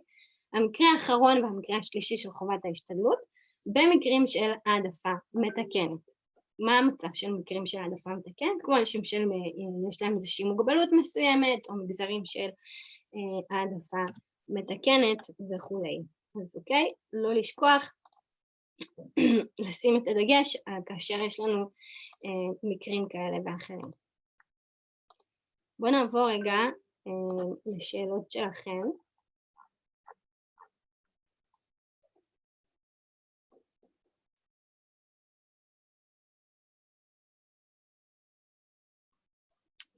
המקרה האחרון והמקרה השלישי של חובת ההשתדלות, במקרים של העדפה מתקנת. מה המצב של מקרים של העדפה מתקנת? כמו אנשים שיש להם איזושהי מוגבלות מסוימת, או מגזרים של העדפה מתקנת וכולי. אז אוקיי, לא לשכוח לשים את הדגש כאשר יש לנו מקרים כאלה ואחרים. בואו נעבור רגע לשאלות שלכם.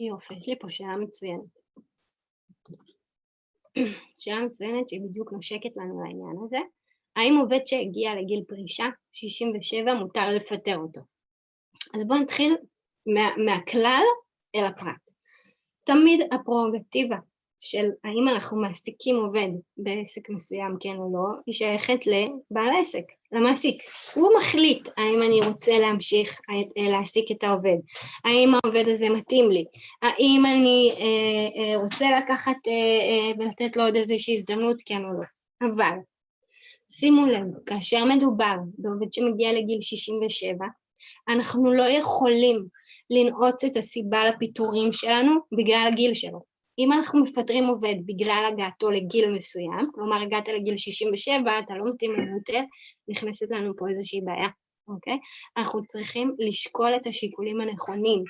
יופי, יש לי פה שאלה מצוינת. שאלה מצוינת שהיא בדיוק נושקת לנו לעניין הזה. האם עובד שהגיע לגיל פרישה, 67, מותר לפטר אותו? אז בואו נתחיל מהכלל אל הפרט. תמיד הפררוגטיבה של האם אנחנו מעסיקים עובד בעסק מסוים, כן או לא, היא שייכת לבעל העסק, למעסיק. הוא מחליט האם אני רוצה להמשיך להעסיק את העובד, האם העובד הזה מתאים לי, האם אני רוצה לקחת ולתת לו עוד איזושהי הזדמנות, כן או לא. אבל שימו לב, כאשר מדובר בעובד שמגיע לגיל 67, אנחנו לא יכולים לנעוץ את הסיבה לפיטורים שלנו בגלל הגיל שלו. אם אנחנו מפטרים עובד בגלל הגעתו לגיל מסוים, כלומר הגעת לגיל 67, אתה לא מתאים לנו יותר, נכנסת לנו פה איזושהי בעיה, אוקיי? אנחנו צריכים לשקול את השיקולים הנכונים,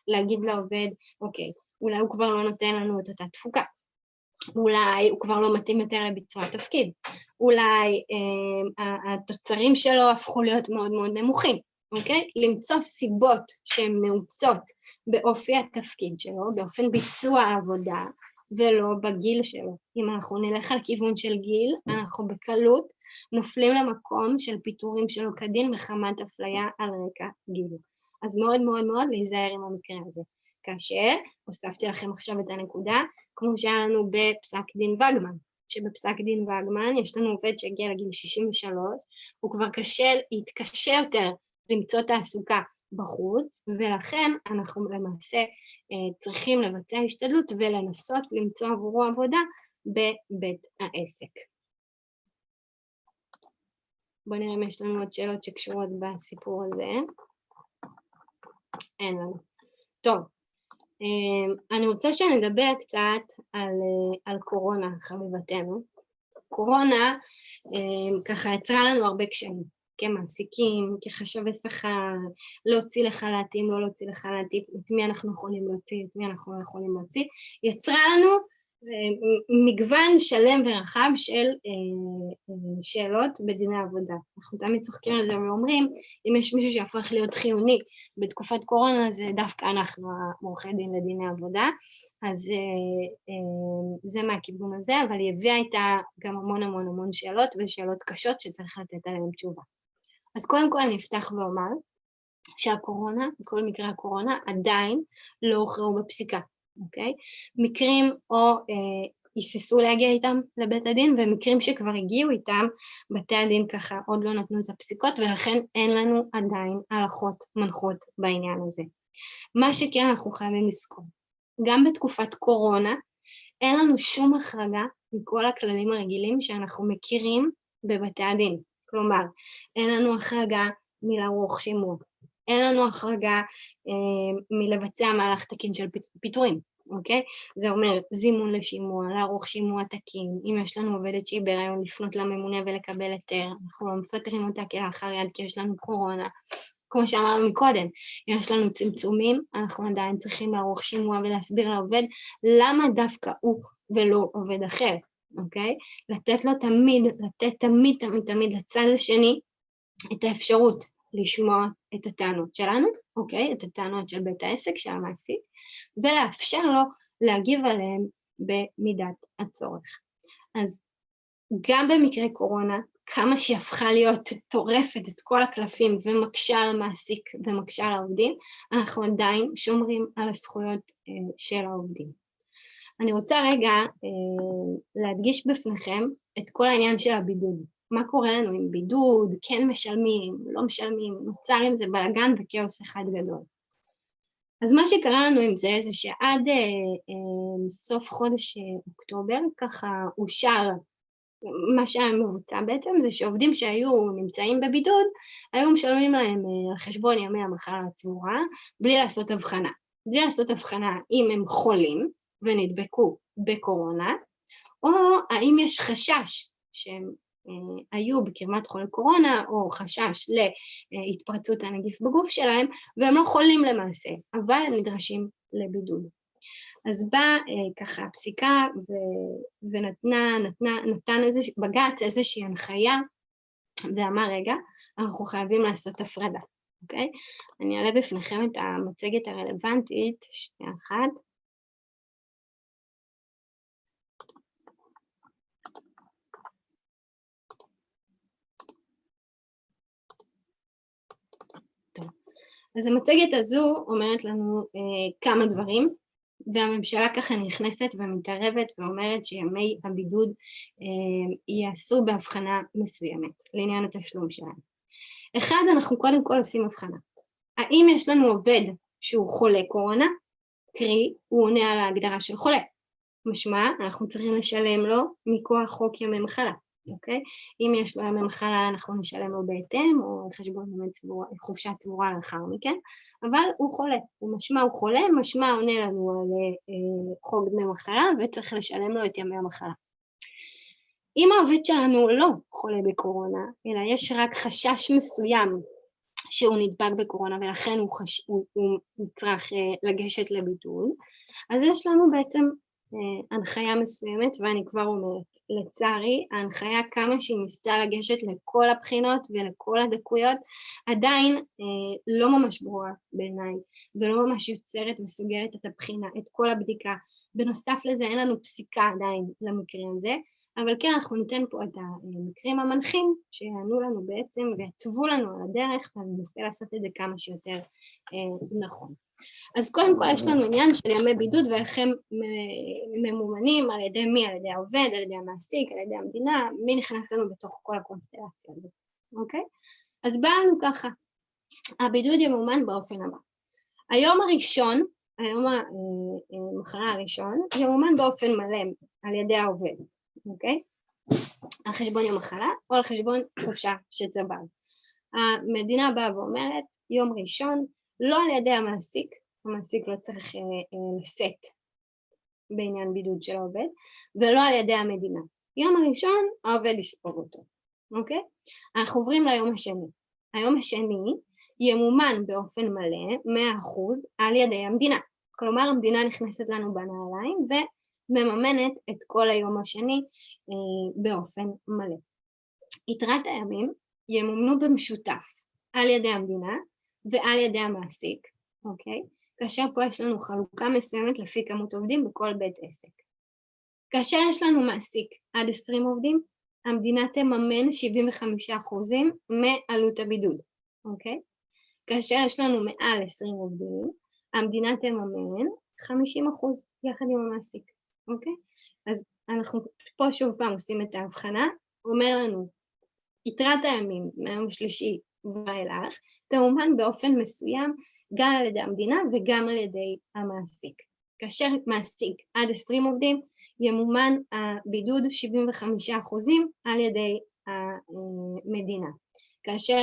להגיד לעובד, אוקיי, אולי הוא כבר לא נותן לנו את אותה תפוקה, אולי הוא כבר לא מתאים יותר לביצוע התפקיד, אולי התוצרים שלו הפכו להיות מאוד מאוד נמוכים, אוקיי? למצוא סיבות שהן נעוצות באופי התפקיד שלו, באופן ביצוע העבודה, ולא בגיל שלו. אם אנחנו נלך על כיוון של גיל, אנחנו בקלות נופלים למקום של פיטורים שלו כדין מחמת אפליה על רקע גיל. אז מאוד מאוד מאוד להיזהר עם המקרה הזה. כאשר, הוספתי לכם עכשיו את הנקודה, כמו שהיה לנו בפסק דין וגמן, שבפסק דין וגמן יש לנו עובד שהגיע לגיל 63, הוא כבר יתקשה יותר למצוא תעסוקה בחוץ, ולכן אנחנו למעשה צריכים לבצע השתדלות ולנסות למצוא עבורו עבודה בבית העסק. בואו נראה אם יש לנו עוד שאלות שקשורות בסיפור הזה. אין לנו. טוב, אני רוצה שנדבר קצת על קורונה, חביבתנו. קורונה ככה יצרה לנו הרבה קשיים. כמעסיקים, כחשבי שכר, להוציא לחל"תים, לא להוציא לחל"תים, את מי אנחנו יכולים להוציא, את מי אנחנו לא יכולים להוציא, יצרה לנו מגוון שלם ורחב של שאלות בדיני עבודה. אנחנו תמיד צוחקים על זה ואומרים, אם יש מישהו שהפך להיות חיוני בתקופת קורונה, זה דווקא אנחנו, עורכי דין לדיני עבודה, אז זה מהכיוון הזה, אבל היא הביאה איתה גם המון שאלות, ושאלות קשות שצריך לתת עליהן תשובה. אז קודם כל אני אפתח ואומר שהקורונה, כל מקרה הקורונה, עדיין לא הוכרעו בפסיקה, אוקיי? מקרים או היססו להגיע איתם לבית הדין, ומקרים שכבר הגיעו איתם, בתי הדין ככה עוד לא נתנו את הפסיקות, ולכן אין לנו עדיין הלכות מנחות בעניין הזה. מה שכן אנחנו חייבים לזכור, גם בתקופת קורונה, אין לנו שום החרגה מכל הכללים הרגילים שאנחנו מכירים בבתי הדין. כלומר, אין לנו החרגה מלערוך שימוע, אין לנו החרגה מלבצע מהלך תקין של פיטורים, אוקיי? זה אומר זימון לשימוע, לערוך שימוע תקין, אם יש לנו עובדת שהיא בהיריון לפנות לממונה ולקבל היתר, אנחנו לא מפטרים אותה כלאחר יד כי יש לנו קורונה, כמו שאמרנו מקודם, יש לנו צמצומים, אנחנו עדיין צריכים לערוך שימוע ולהסביר לעובד למה דווקא הוא ולא עובד אחר. אוקיי? לתת לו תמיד לצד השני את האפשרות לשמוע את הטענות שלנו, אוקיי? את הטענות של בית העסק, של המעסיק, ולאפשר לו להגיב עליהם במידת הצורך. אז גם במקרה קורונה, כמה שהיא הפכה להיות טורפת את כל הקלפים ומקשה על המעסיק ומקשה על העובדים, אנחנו עדיין שומרים על הזכויות של העובדים. אני רוצה רגע להדגיש בפניכם את כל העניין של הבידוד. מה קורה לנו עם בידוד, כן משלמים, לא משלמים, נוצר עם זה בלגן וכאוס אחד גדול. אז מה שקרה לנו עם זה שעד סוף חודש אוקטובר, ככה אושר, מה שהיה מבוצע בעצם זה שעובדים שהיו נמצאים בבידוד, היו משלמים להם לחשבון ימי המחלה הצבורה, בלי לעשות הבחנה. בלי לעשות הבחנה אם הם חולים, ונדבקו בקורונה, או האם יש חשש שהם היו בקרמת חולי קורונה, או חשש להתפרצות הנגיף בגוף שלהם, והם לא חולים למעשה, אבל הם נדרשים לבידוד. אז באה ככה הפסיקה ונתן בג"ץ איזושהי הנחיה, ואמר רגע, אנחנו חייבים לעשות הפרדה, אוקיי? אני אעלה בפניכם את המצגת הרלוונטית, שנייה אחת. אז המצגת הזו אומרת לנו כמה דברים, והממשלה ככה נכנסת ומתערבת ואומרת שימי הבידוד יעשו בהבחנה מסוימת לעניין התשלום שלהם. אחד, אנחנו קודם כל עושים הבחנה. האם יש לנו עובד שהוא חולה קורונה? קרי, הוא עונה על ההגדרה של חולה. משמע, אנחנו צריכים לשלם לו מכוח חוק ימי מחלה. אוקיי? אם יש לו ימי מחלה, אנחנו נשלם לו בהתאם, או חשבון חופשה צבורה לאחר מכן, אבל הוא חולה. משמע הוא חולה, משמע עונה לנו על חוק דמי מחלה, וצריך לשלם לו את ימי המחלה. אם העובד שלנו לא חולה בקורונה, אלא יש רק חשש מסוים שהוא נדבק בקורונה ולכן הוא צריך לגשת לבידוד, אז יש לנו בעצם הנחיה מסוימת, ואני כבר אומרת, לצערי, ההנחיה כמה שהיא ניסתה לגשת לכל הבחינות ולכל הדקויות, עדיין לא ממש ברורה בעיניי, ולא ממש יוצרת וסוגרת את הבחינה, את כל הבדיקה. בנוסף לזה אין לנו פסיקה עדיין למקרה הזה, אבל כן אנחנו ניתן פה את המקרים המנחים שיענו לנו בעצם ויתוו לנו על הדרך, ואני מנסה לעשות את זה כמה שיותר נכון. אז קודם כל יש לנו עניין של ימי בידוד ואיך הם ממומנים, על ידי מי? על ידי העובד, על ידי המעסיק, על ידי המדינה, מי נכנס לנו בתוך כל הקונסטלציה הזאת, אוקיי? אז בא לנו ככה, הבידוד ימומן באופן הבא. היום הראשון, היום המחלה הראשון, ימומן באופן מלא על ידי העובד, אוקיי? על חשבון יום מחלה או על חשבון חופשה שצבר. המדינה באה ואומרת, יום ראשון, לא על ידי המעסיק, המעסיק לא צריך לשאת בעניין בידוד של העובד, ולא על ידי המדינה. יום הראשון, העובד יספוג אותו, אוקיי? אנחנו עוברים ליום השני. היום השני ימומן באופן מלא, 100% על ידי המדינה. כלומר, המדינה נכנסת לנו בנעליים ומממנת את כל היום השני באופן מלא. יתרת הימים ימומנו במשותף על ידי המדינה, ועל ידי המעסיק, אוקיי? כאשר פה יש לנו חלוקה מסוימת לפי כמות עובדים בכל בית עסק. כאשר יש לנו מעסיק עד 20 עובדים, המדינה תממן 75% מעלות הבידוד, אוקיי? כאשר יש לנו מעל 20 עובדים, המדינה תממן 50% יחד עם המעסיק, אוקיי? אז אנחנו פה שוב פעם עושים את ההבחנה, אומר לנו, יתרת הימים מהיום השלישי ואילך, תמומן באופן מסוים גם על ידי המדינה וגם על ידי המעסיק. כאשר מעסיק עד 20 עובדים, ימומן הבידוד 75% על ידי המדינה. כאשר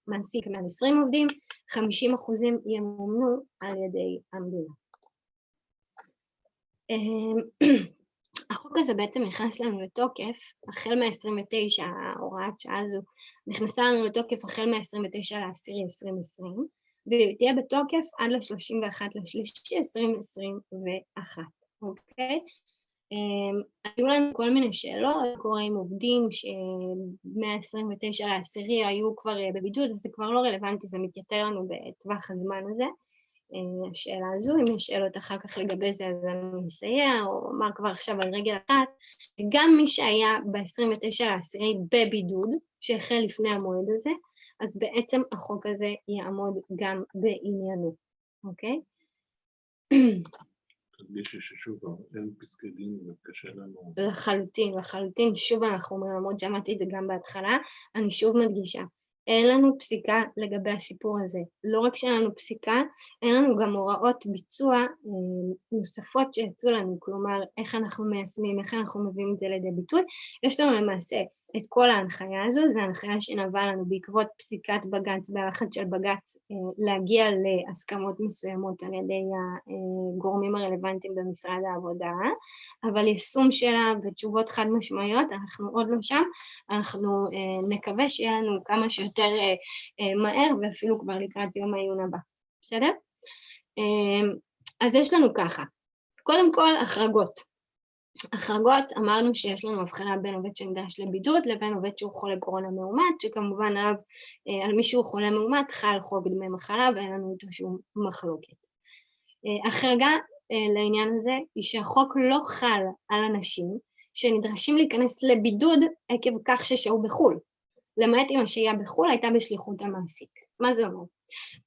מעסיק מעל 20 עובדים, 50% ימומנו על ידי המדינה. החוק הזה בעצם נכנס לנו לתוקף, החל מה-29, ההוראת שעה הזו נכנסה לנו לתוקף החל מה-29/10/2020, והיא תהיה בתוקף עד ל-31/3/2021, אוקיי? היו לנו כל מיני שאלות, קורה עם עובדים שמה-29/10 היו כבר בבידוד, אז זה כבר לא רלוונטי, זה מתייתר לנו בטווח הזמן הזה. השאלה הזו, אם יש שאלות אחר כך לגבי זה, אז אני אסייע, או אומר כבר עכשיו על רגל אחת, גם מי שהיה ב-29/10 בבידוד, שהחל לפני המועד הזה, אז בעצם החוק הזה יעמוד גם בעניינו, אוקיי? תדגישי ששוב, אין פסקי דין וקשה לנו. לחלוטין, שוב אנחנו אומרים, למרות שאמרתי את זה גם בהתחלה, אני שוב מדגישה. אין לנו פסיקה לגבי הסיפור הזה. לא רק שאין לנו פסיקה, אין לנו גם הוראות ביצוע נוספות שיצאו לנו, כלומר, איך אנחנו מיישמים, איך אנחנו מביאים את זה לידי ביטוי. יש לנו למעשה את כל ההנחיה הזו, זו ההנחיה שנבעה לנו בעקבות פסיקת בג"ץ, בהלחץ של בג"ץ, להגיע להסכמות מסוימות על ידי הגורמים הרלוונטיים במשרד העבודה, אבל יישום שלה ותשובות חד משמעיות, אנחנו עוד לא שם, אנחנו נקווה שיהיה לנו כמה שיותר מהר, ואפילו כבר לקראת יום העיון הבא, בסדר? אז יש לנו ככה, קודם כל החרגות. החרגות, אמרנו שיש לנו הבחנה בין עובד שנדרש לבידוד לבין עובד שהוא חולה קורונה מאומת, שכמובן על מי שהוא חולה מאומת חל חוק דמי מחלה ואין לנו איתו שום מחלוקת. החרגה לעניין הזה היא שהחוק לא חל על אנשים שנדרשים להיכנס לבידוד עקב כך ששהו בחו"ל, למעט אם השהייה בחו"ל הייתה בשליחות המעסיק. מה זה אומר?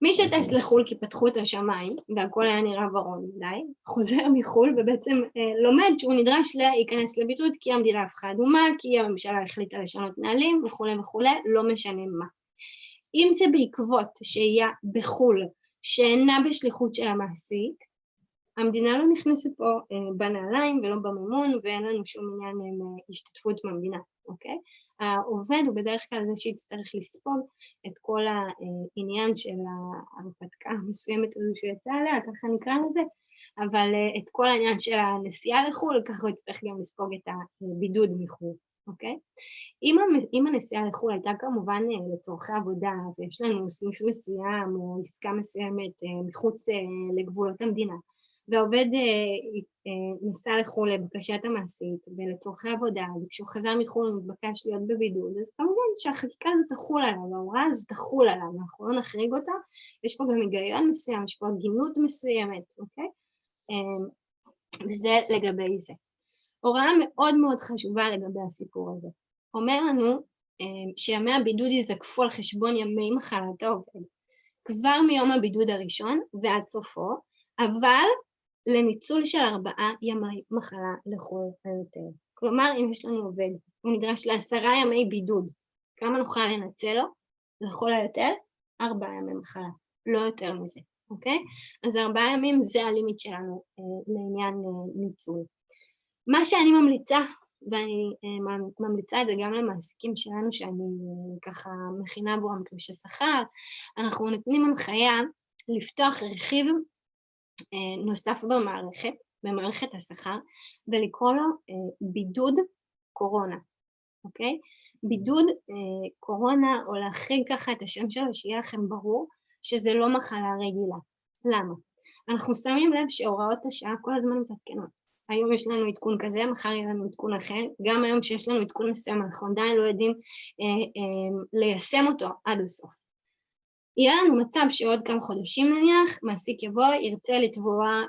מי שטס לחו"ל כי פתחו את השמיים, והכל היה נראה ורוד מדי, חוזר מחו"ל ובעצם לומד שהוא נדרש להיכנס לבידוד כי המדינה הפכה אדומה, כי הממשלה החליטה לשנות נהלים וכו' וכו', לא משנה מה. אם זה בעקבות שהייה בחו"ל שאינה בשליחות של המעסיק, המדינה לא נכנסת פה בנעליים ולא במימון, ואין לנו שום עניין עם השתתפות מהמדינה, אוקיי? העובד הוא בדרך כלל זה שיצטרך לספוג את כל העניין של ההרפתקה המסוימת הזו שיצא עליה, ככה נקרא לזה, אבל את כל העניין של הנסיעה לחו"ל, ככה הוא יצטרך גם לספוג את הבידוד מחו"ל, אוקיי? אם הנסיעה לחו"ל הייתה כמובן לצורכי עבודה, ויש לנו סניף מסוים או עסקה מסוימת מחוץ לגבולות המדינה, והעובד נסע לחו"ל לבקשת המעסיק ולצורכי עבודה, וכשהוא חזר מחו"ל הוא מתבקש להיות בבידוד, אז כמובן שהחקיקה הזאת תחול עליו, ההוראה הזאת תחול עליו, אנחנו לא נחריג אותה, יש פה גם היגיון מסוים, יש פה הגינות מסוימת, אוקיי? וזה לגבי זה. הוראה מאוד מאוד חשובה לגבי הסיפור הזה. אומר לנו שימי הבידוד יזקפו על חשבון ימי מחלת העובד, כבר מיום הבידוד הראשון ועד סופו, אבל לניצול של 4 ימי מחלה לכל היותר. כלומר, אם יש לנו עובד, הוא נדרש ל10 ימי בידוד, כמה נוכל לנצל לו? לכל היותר 4 ימי מחלה, לא יותר מזה, אוקיי? אז 4 ימים זה הלימיט שלנו לעניין ניצול. מה שאני ממליצה, ואני ממליצה את זה גם למעסיקים שלנו, שאני ככה מכינה עבורם תלושי שכר, אנחנו נותנים הנחיה לפתוח רכיב נוסף במערכת השכר, ולקרוא לו בידוד קורונה, אוקיי? בידוד קורונה, או להחריג ככה את השם שלו, שיהיה לכם ברור שזה לא מחלה רגילה. למה? אנחנו שמים לב שהוראות השעה כל הזמן מתעדכנות. היום יש לנו עדכון כזה, מחר יהיה לנו עדכון אחר, גם היום שיש לנו עדכון מסוים, אנחנו עדיין לא יודעים ליישם אותו עד הסוף. יהיה לנו מצב שעוד כמה חודשים נניח, מעסיק יבוא, ירצה לתבוע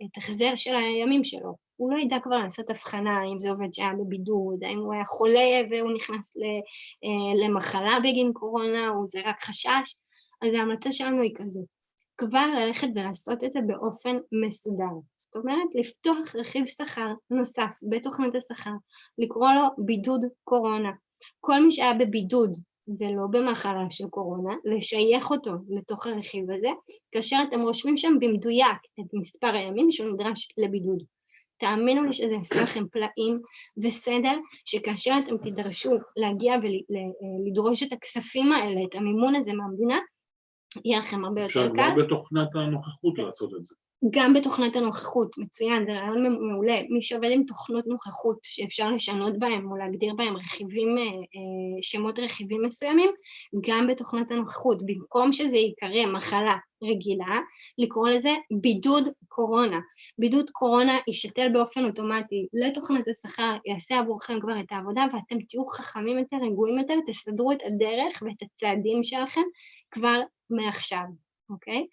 את החזר של הימים שלו. הוא לא ידע כבר לעשות הבחנה, אם זה עובד שהיה בבידוד, האם הוא היה חולה והוא נכנס למחלה בגין קורונה, או זה רק חשש. אז ההמלצה שלנו היא כזו. כבר ללכת ולעשות את זה באופן מסודר. זאת אומרת, לפתוח רכיב שכר נוסף בתוכנת השכר, לקרוא לו בידוד קורונה. כל מי שהיה בבידוד ולא במחלה של קורונה, לשייך אותו לתוך הרכיב הזה, כאשר אתם רושמים שם במדויק את מספר הימים שהוא נדרש לבידוד. תאמינו לי שזה יעשה לכם פלאים וסדר, שכאשר אתם תדרשו להגיע ולדרוש את הכספים האלה, את המימון הזה מהמדינה, יהיה לכם הרבה יותר קל. אפשר כבר בתוכנת הנוכחות לעשות את זה. גם בתוכנת הנוכחות, מצוין, זה רעיון מעולה. מי שעובד עם תוכנות נוכחות שאפשר לשנות בהם או להגדיר בהם שמות רכיבים מסוימים, גם בתוכנת הנוכחות, במקום שזה יקרא מחלה רגילה, לקרוא לזה בידוד קורונה. בידוד קורונה יישתל באופן אוטומטי לתוכנת השכר, יעשה עבורכם כבר את העבודה, ואתם תהיו חכמים יותר, רגועים יותר, תסדרו את הדרך ואת הצעדים שלכם כבר מעכשיו, אוקיי?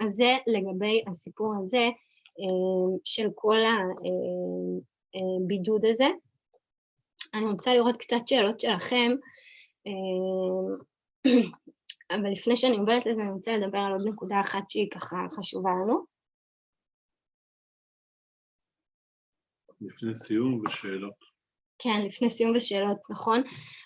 אז זה לגבי הסיפור הזה של כל הבידוד הזה. אני רוצה לראות קצת שאלות שלכם, אבל לפני שאני עוברת לזה אני רוצה לדבר על עוד נקודה אחת שהיא ככה חשובה לנו. לפני סיום ושאלות. כן, לפני סיום ושאלות, נכון?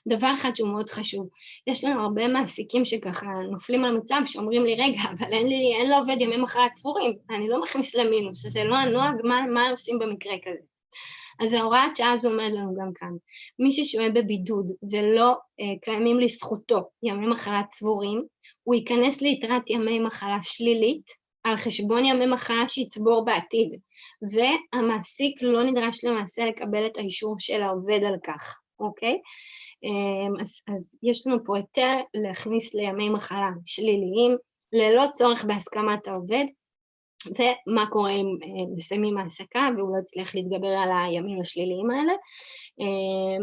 דבר אחד שהוא מאוד חשוב. יש לנו הרבה מעסיקים שככה נופלים על מצב שאומרים לי, רגע, אבל אין לו עובד ימי מחלה צבורים, אני לא מכניס למינוס, זה לא הנוהג, מה עושים במקרה כזה? אז ההוראת שעה הזו עומד לנו גם כאן. מי ששוהה בבידוד ולא קיימים לזכותו ימי מחלה צבורים, הוא ייכנס ליתרת ימי מחלה שלילית, על חשבון ימי מחלה שיצבור בעתיד, והמעסיק לא נדרש למעשה לקבל את האישור של העובד על כך, אוקיי? אז יש לנו פה היתר להכניס לימי מחלה שליליים, ללא צורך בהסכמת העובד, ומה קורה אם מסיימים העסקה והוא לא יצליח להתגבר על הימים השליליים האלה.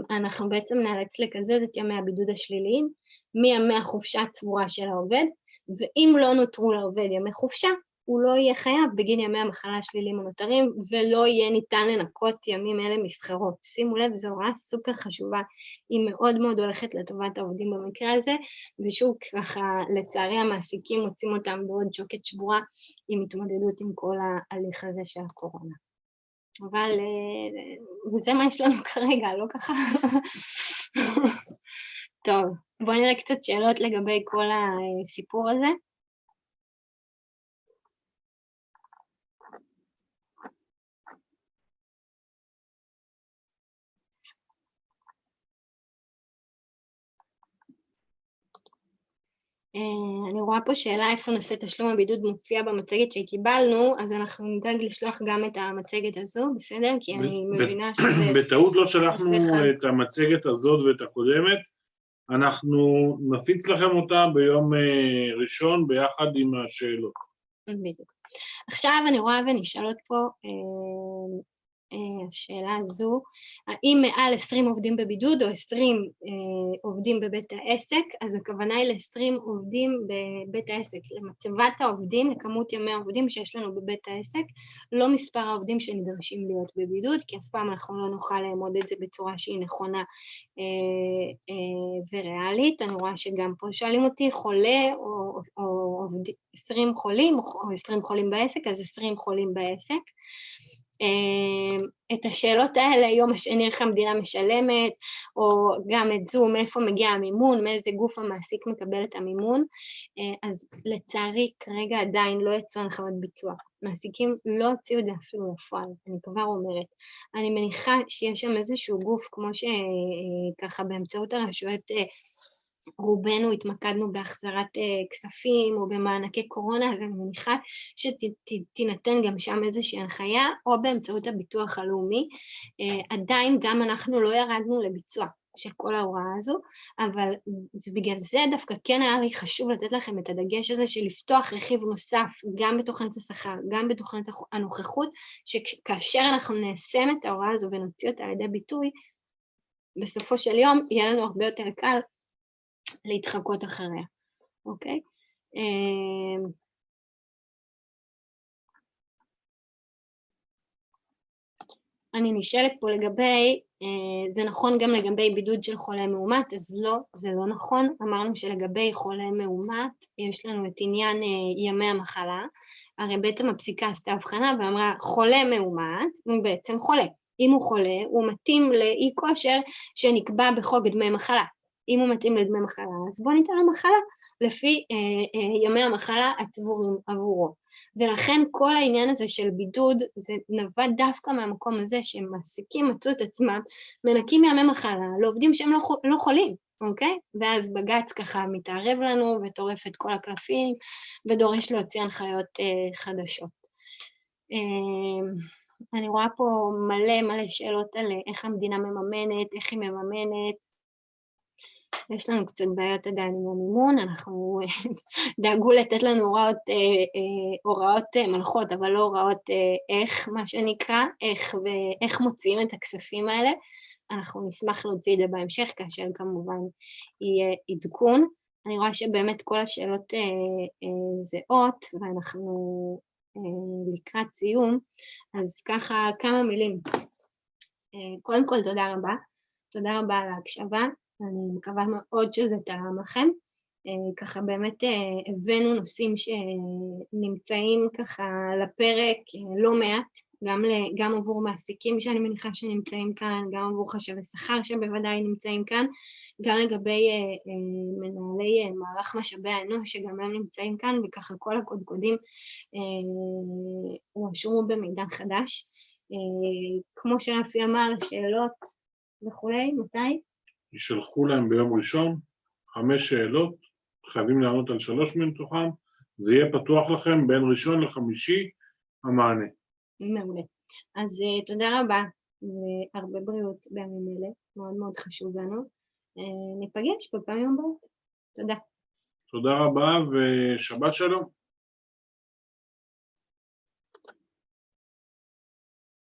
אנחנו בעצם נאלץ לקזז את ימי הבידוד השליליים מימי החופשה הצבורה של העובד, ואם לא נותרו לעובד ימי חופשה, הוא לא יהיה חייב בגין ימי המחלה השליליים הנותרים, ולא יהיה ניתן לנקות ימים אלה מסחרות. שימו לב, זו הוראה סופר חשובה, היא מאוד מאוד הולכת לטובת העובדים במקרה הזה, ושוב ככה לצערי המעסיקים מוצאים אותם בעוד שוקת שבורה, עם התמודדות עם כל ההליך הזה של הקורונה. אבל זה מה יש לנו כרגע, לא ככה? טוב, בואו נראה קצת שאלות לגבי כל הסיפור הזה. אני רואה פה שאלה איפה נושא תשלום הבידוד מופיע במצגת שקיבלנו, אז אנחנו נדאג לשלוח גם את המצגת הזו, בסדר? כי אני מבינה שזה... בטעות לא שלחנו נושא חד. את המצגת הזאת ואת הקודמת, אנחנו נפיץ לכם אותה ביום ראשון ביחד עם השאלות. בדיוק. עכשיו אני רואה ונשאלות פה השאלה הזו, האם מעל 20 עובדים בבידוד או 20 עובדים בבית העסק, אז הכוונה היא ל-20 עובדים בבית העסק, למצבת העובדים, לכמות ימי העובדים שיש לנו בבית העסק, לא מספר העובדים שנדרשים להיות בבידוד, כי אף פעם אנחנו לא נוכל לאמוד את זה בצורה שהיא נכונה וריאלית. אני רואה שגם פה שואלים אותי, חולה או 20 חולים או 20 חולים בעסק, אז 20 חולים בעסק. את השאלות האלה, יום השני איך המדינה משלמת, או גם את זו, מאיפה מגיע המימון, מאיזה גוף המעסיק מקבל את המימון, אז לצערי כרגע עדיין לא יצאו הנחיות ביצוע. מעסיקים לא הוציאו את זה אפילו לפועל, אני כבר אומרת. אני מניחה שיש שם איזשהו גוף, כמו שככה באמצעות הרשויות, רובנו התמקדנו בהחזרת כספים או במענקי קורונה, אז אני מניחה שתינתן גם שם איזושהי הנחיה, או באמצעות הביטוח הלאומי. עדיין גם אנחנו לא ירדנו לביצוע של כל ההוראה הזו, אבל בגלל זה דווקא כן היה לי חשוב לתת לכם את הדגש הזה של לפתוח רכיב נוסף, גם בתוכנית השכר, גם בתוכנית הנוכחות, שכאשר אנחנו ניישם את ההוראה הזו ונוציא אותה על ידי ביטוי, בסופו של יום יהיה לנו הרבה יותר קל להתחקות אחריה, אוקיי? אני נשאלת פה לגבי, זה נכון גם לגבי בידוד של חולה מאומת, אז לא, זה לא נכון. אמרנו שלגבי חולה מאומת, יש לנו את עניין ימי המחלה, הרי בעצם הפסיקה עשתה הבחנה ואמרה, חולה מאומת, הוא בעצם חולה. אם הוא חולה, הוא מתאים לאי כושר שנקבע בחוק דמי מחלה. אם הוא מתאים לדמי מחלה, אז בוא ניתן לו מחלה לפי ימי המחלה הצבורים עבורו. ולכן כל העניין הזה של בידוד, זה נבע דווקא מהמקום הזה שמעסיקים מצאו את עצמם, מנקים ימי מחלה לעובדים שהם לא חולים, אוקיי? ואז בג"ץ ככה מתערב לנו וטורף את כל הקלפים, ודורש להוציא הנחיות חדשות. אני רואה פה מלא שאלות על איך המדינה מממנת, איך היא מממנת, יש לנו קצת בעיות עדיין עם המימון, אנחנו דאגו לתת לנו הוראות מנחות, אבל לא הוראות איך, מה שנקרא, איך מוציאים את הכספים האלה. אנחנו נשמח להוציא את זה בהמשך, כאשר כמובן יהיה עדכון. אני רואה שבאמת כל השאלות זהות, ואנחנו לקראת סיום, אז ככה כמה מילים. קודם כל, תודה רבה. תודה רבה על ההקשבה. אני מקווה מאוד שזה תרם לכם. ככה באמת הבאנו נושאים שנמצאים ככה לפרק לא מעט, גם עבור מעסיקים שאני מניחה שנמצאים כאן, גם עבור חשבי שכר שבוודאי נמצאים כאן, גם לגבי מנהלי מערך משאבי האנוש שגם הם נמצאים כאן, וככה כל הקודקודים הואשמו במידע חדש. כמו שאפי אמר, שאלות וכולי, מתי? ישלחו להם ביום ראשון 5 שאלות, חייבים לענות על 3 מתוכם, זה יהיה פתוח לכם בין ראשון לחמישי המענה. מעולה. אז תודה רבה, והרבה בריאות בימים אלה, מאוד מאוד חשוב לנו. ניפגש בפעמים הבאות. תודה. תודה רבה ושבת שלום.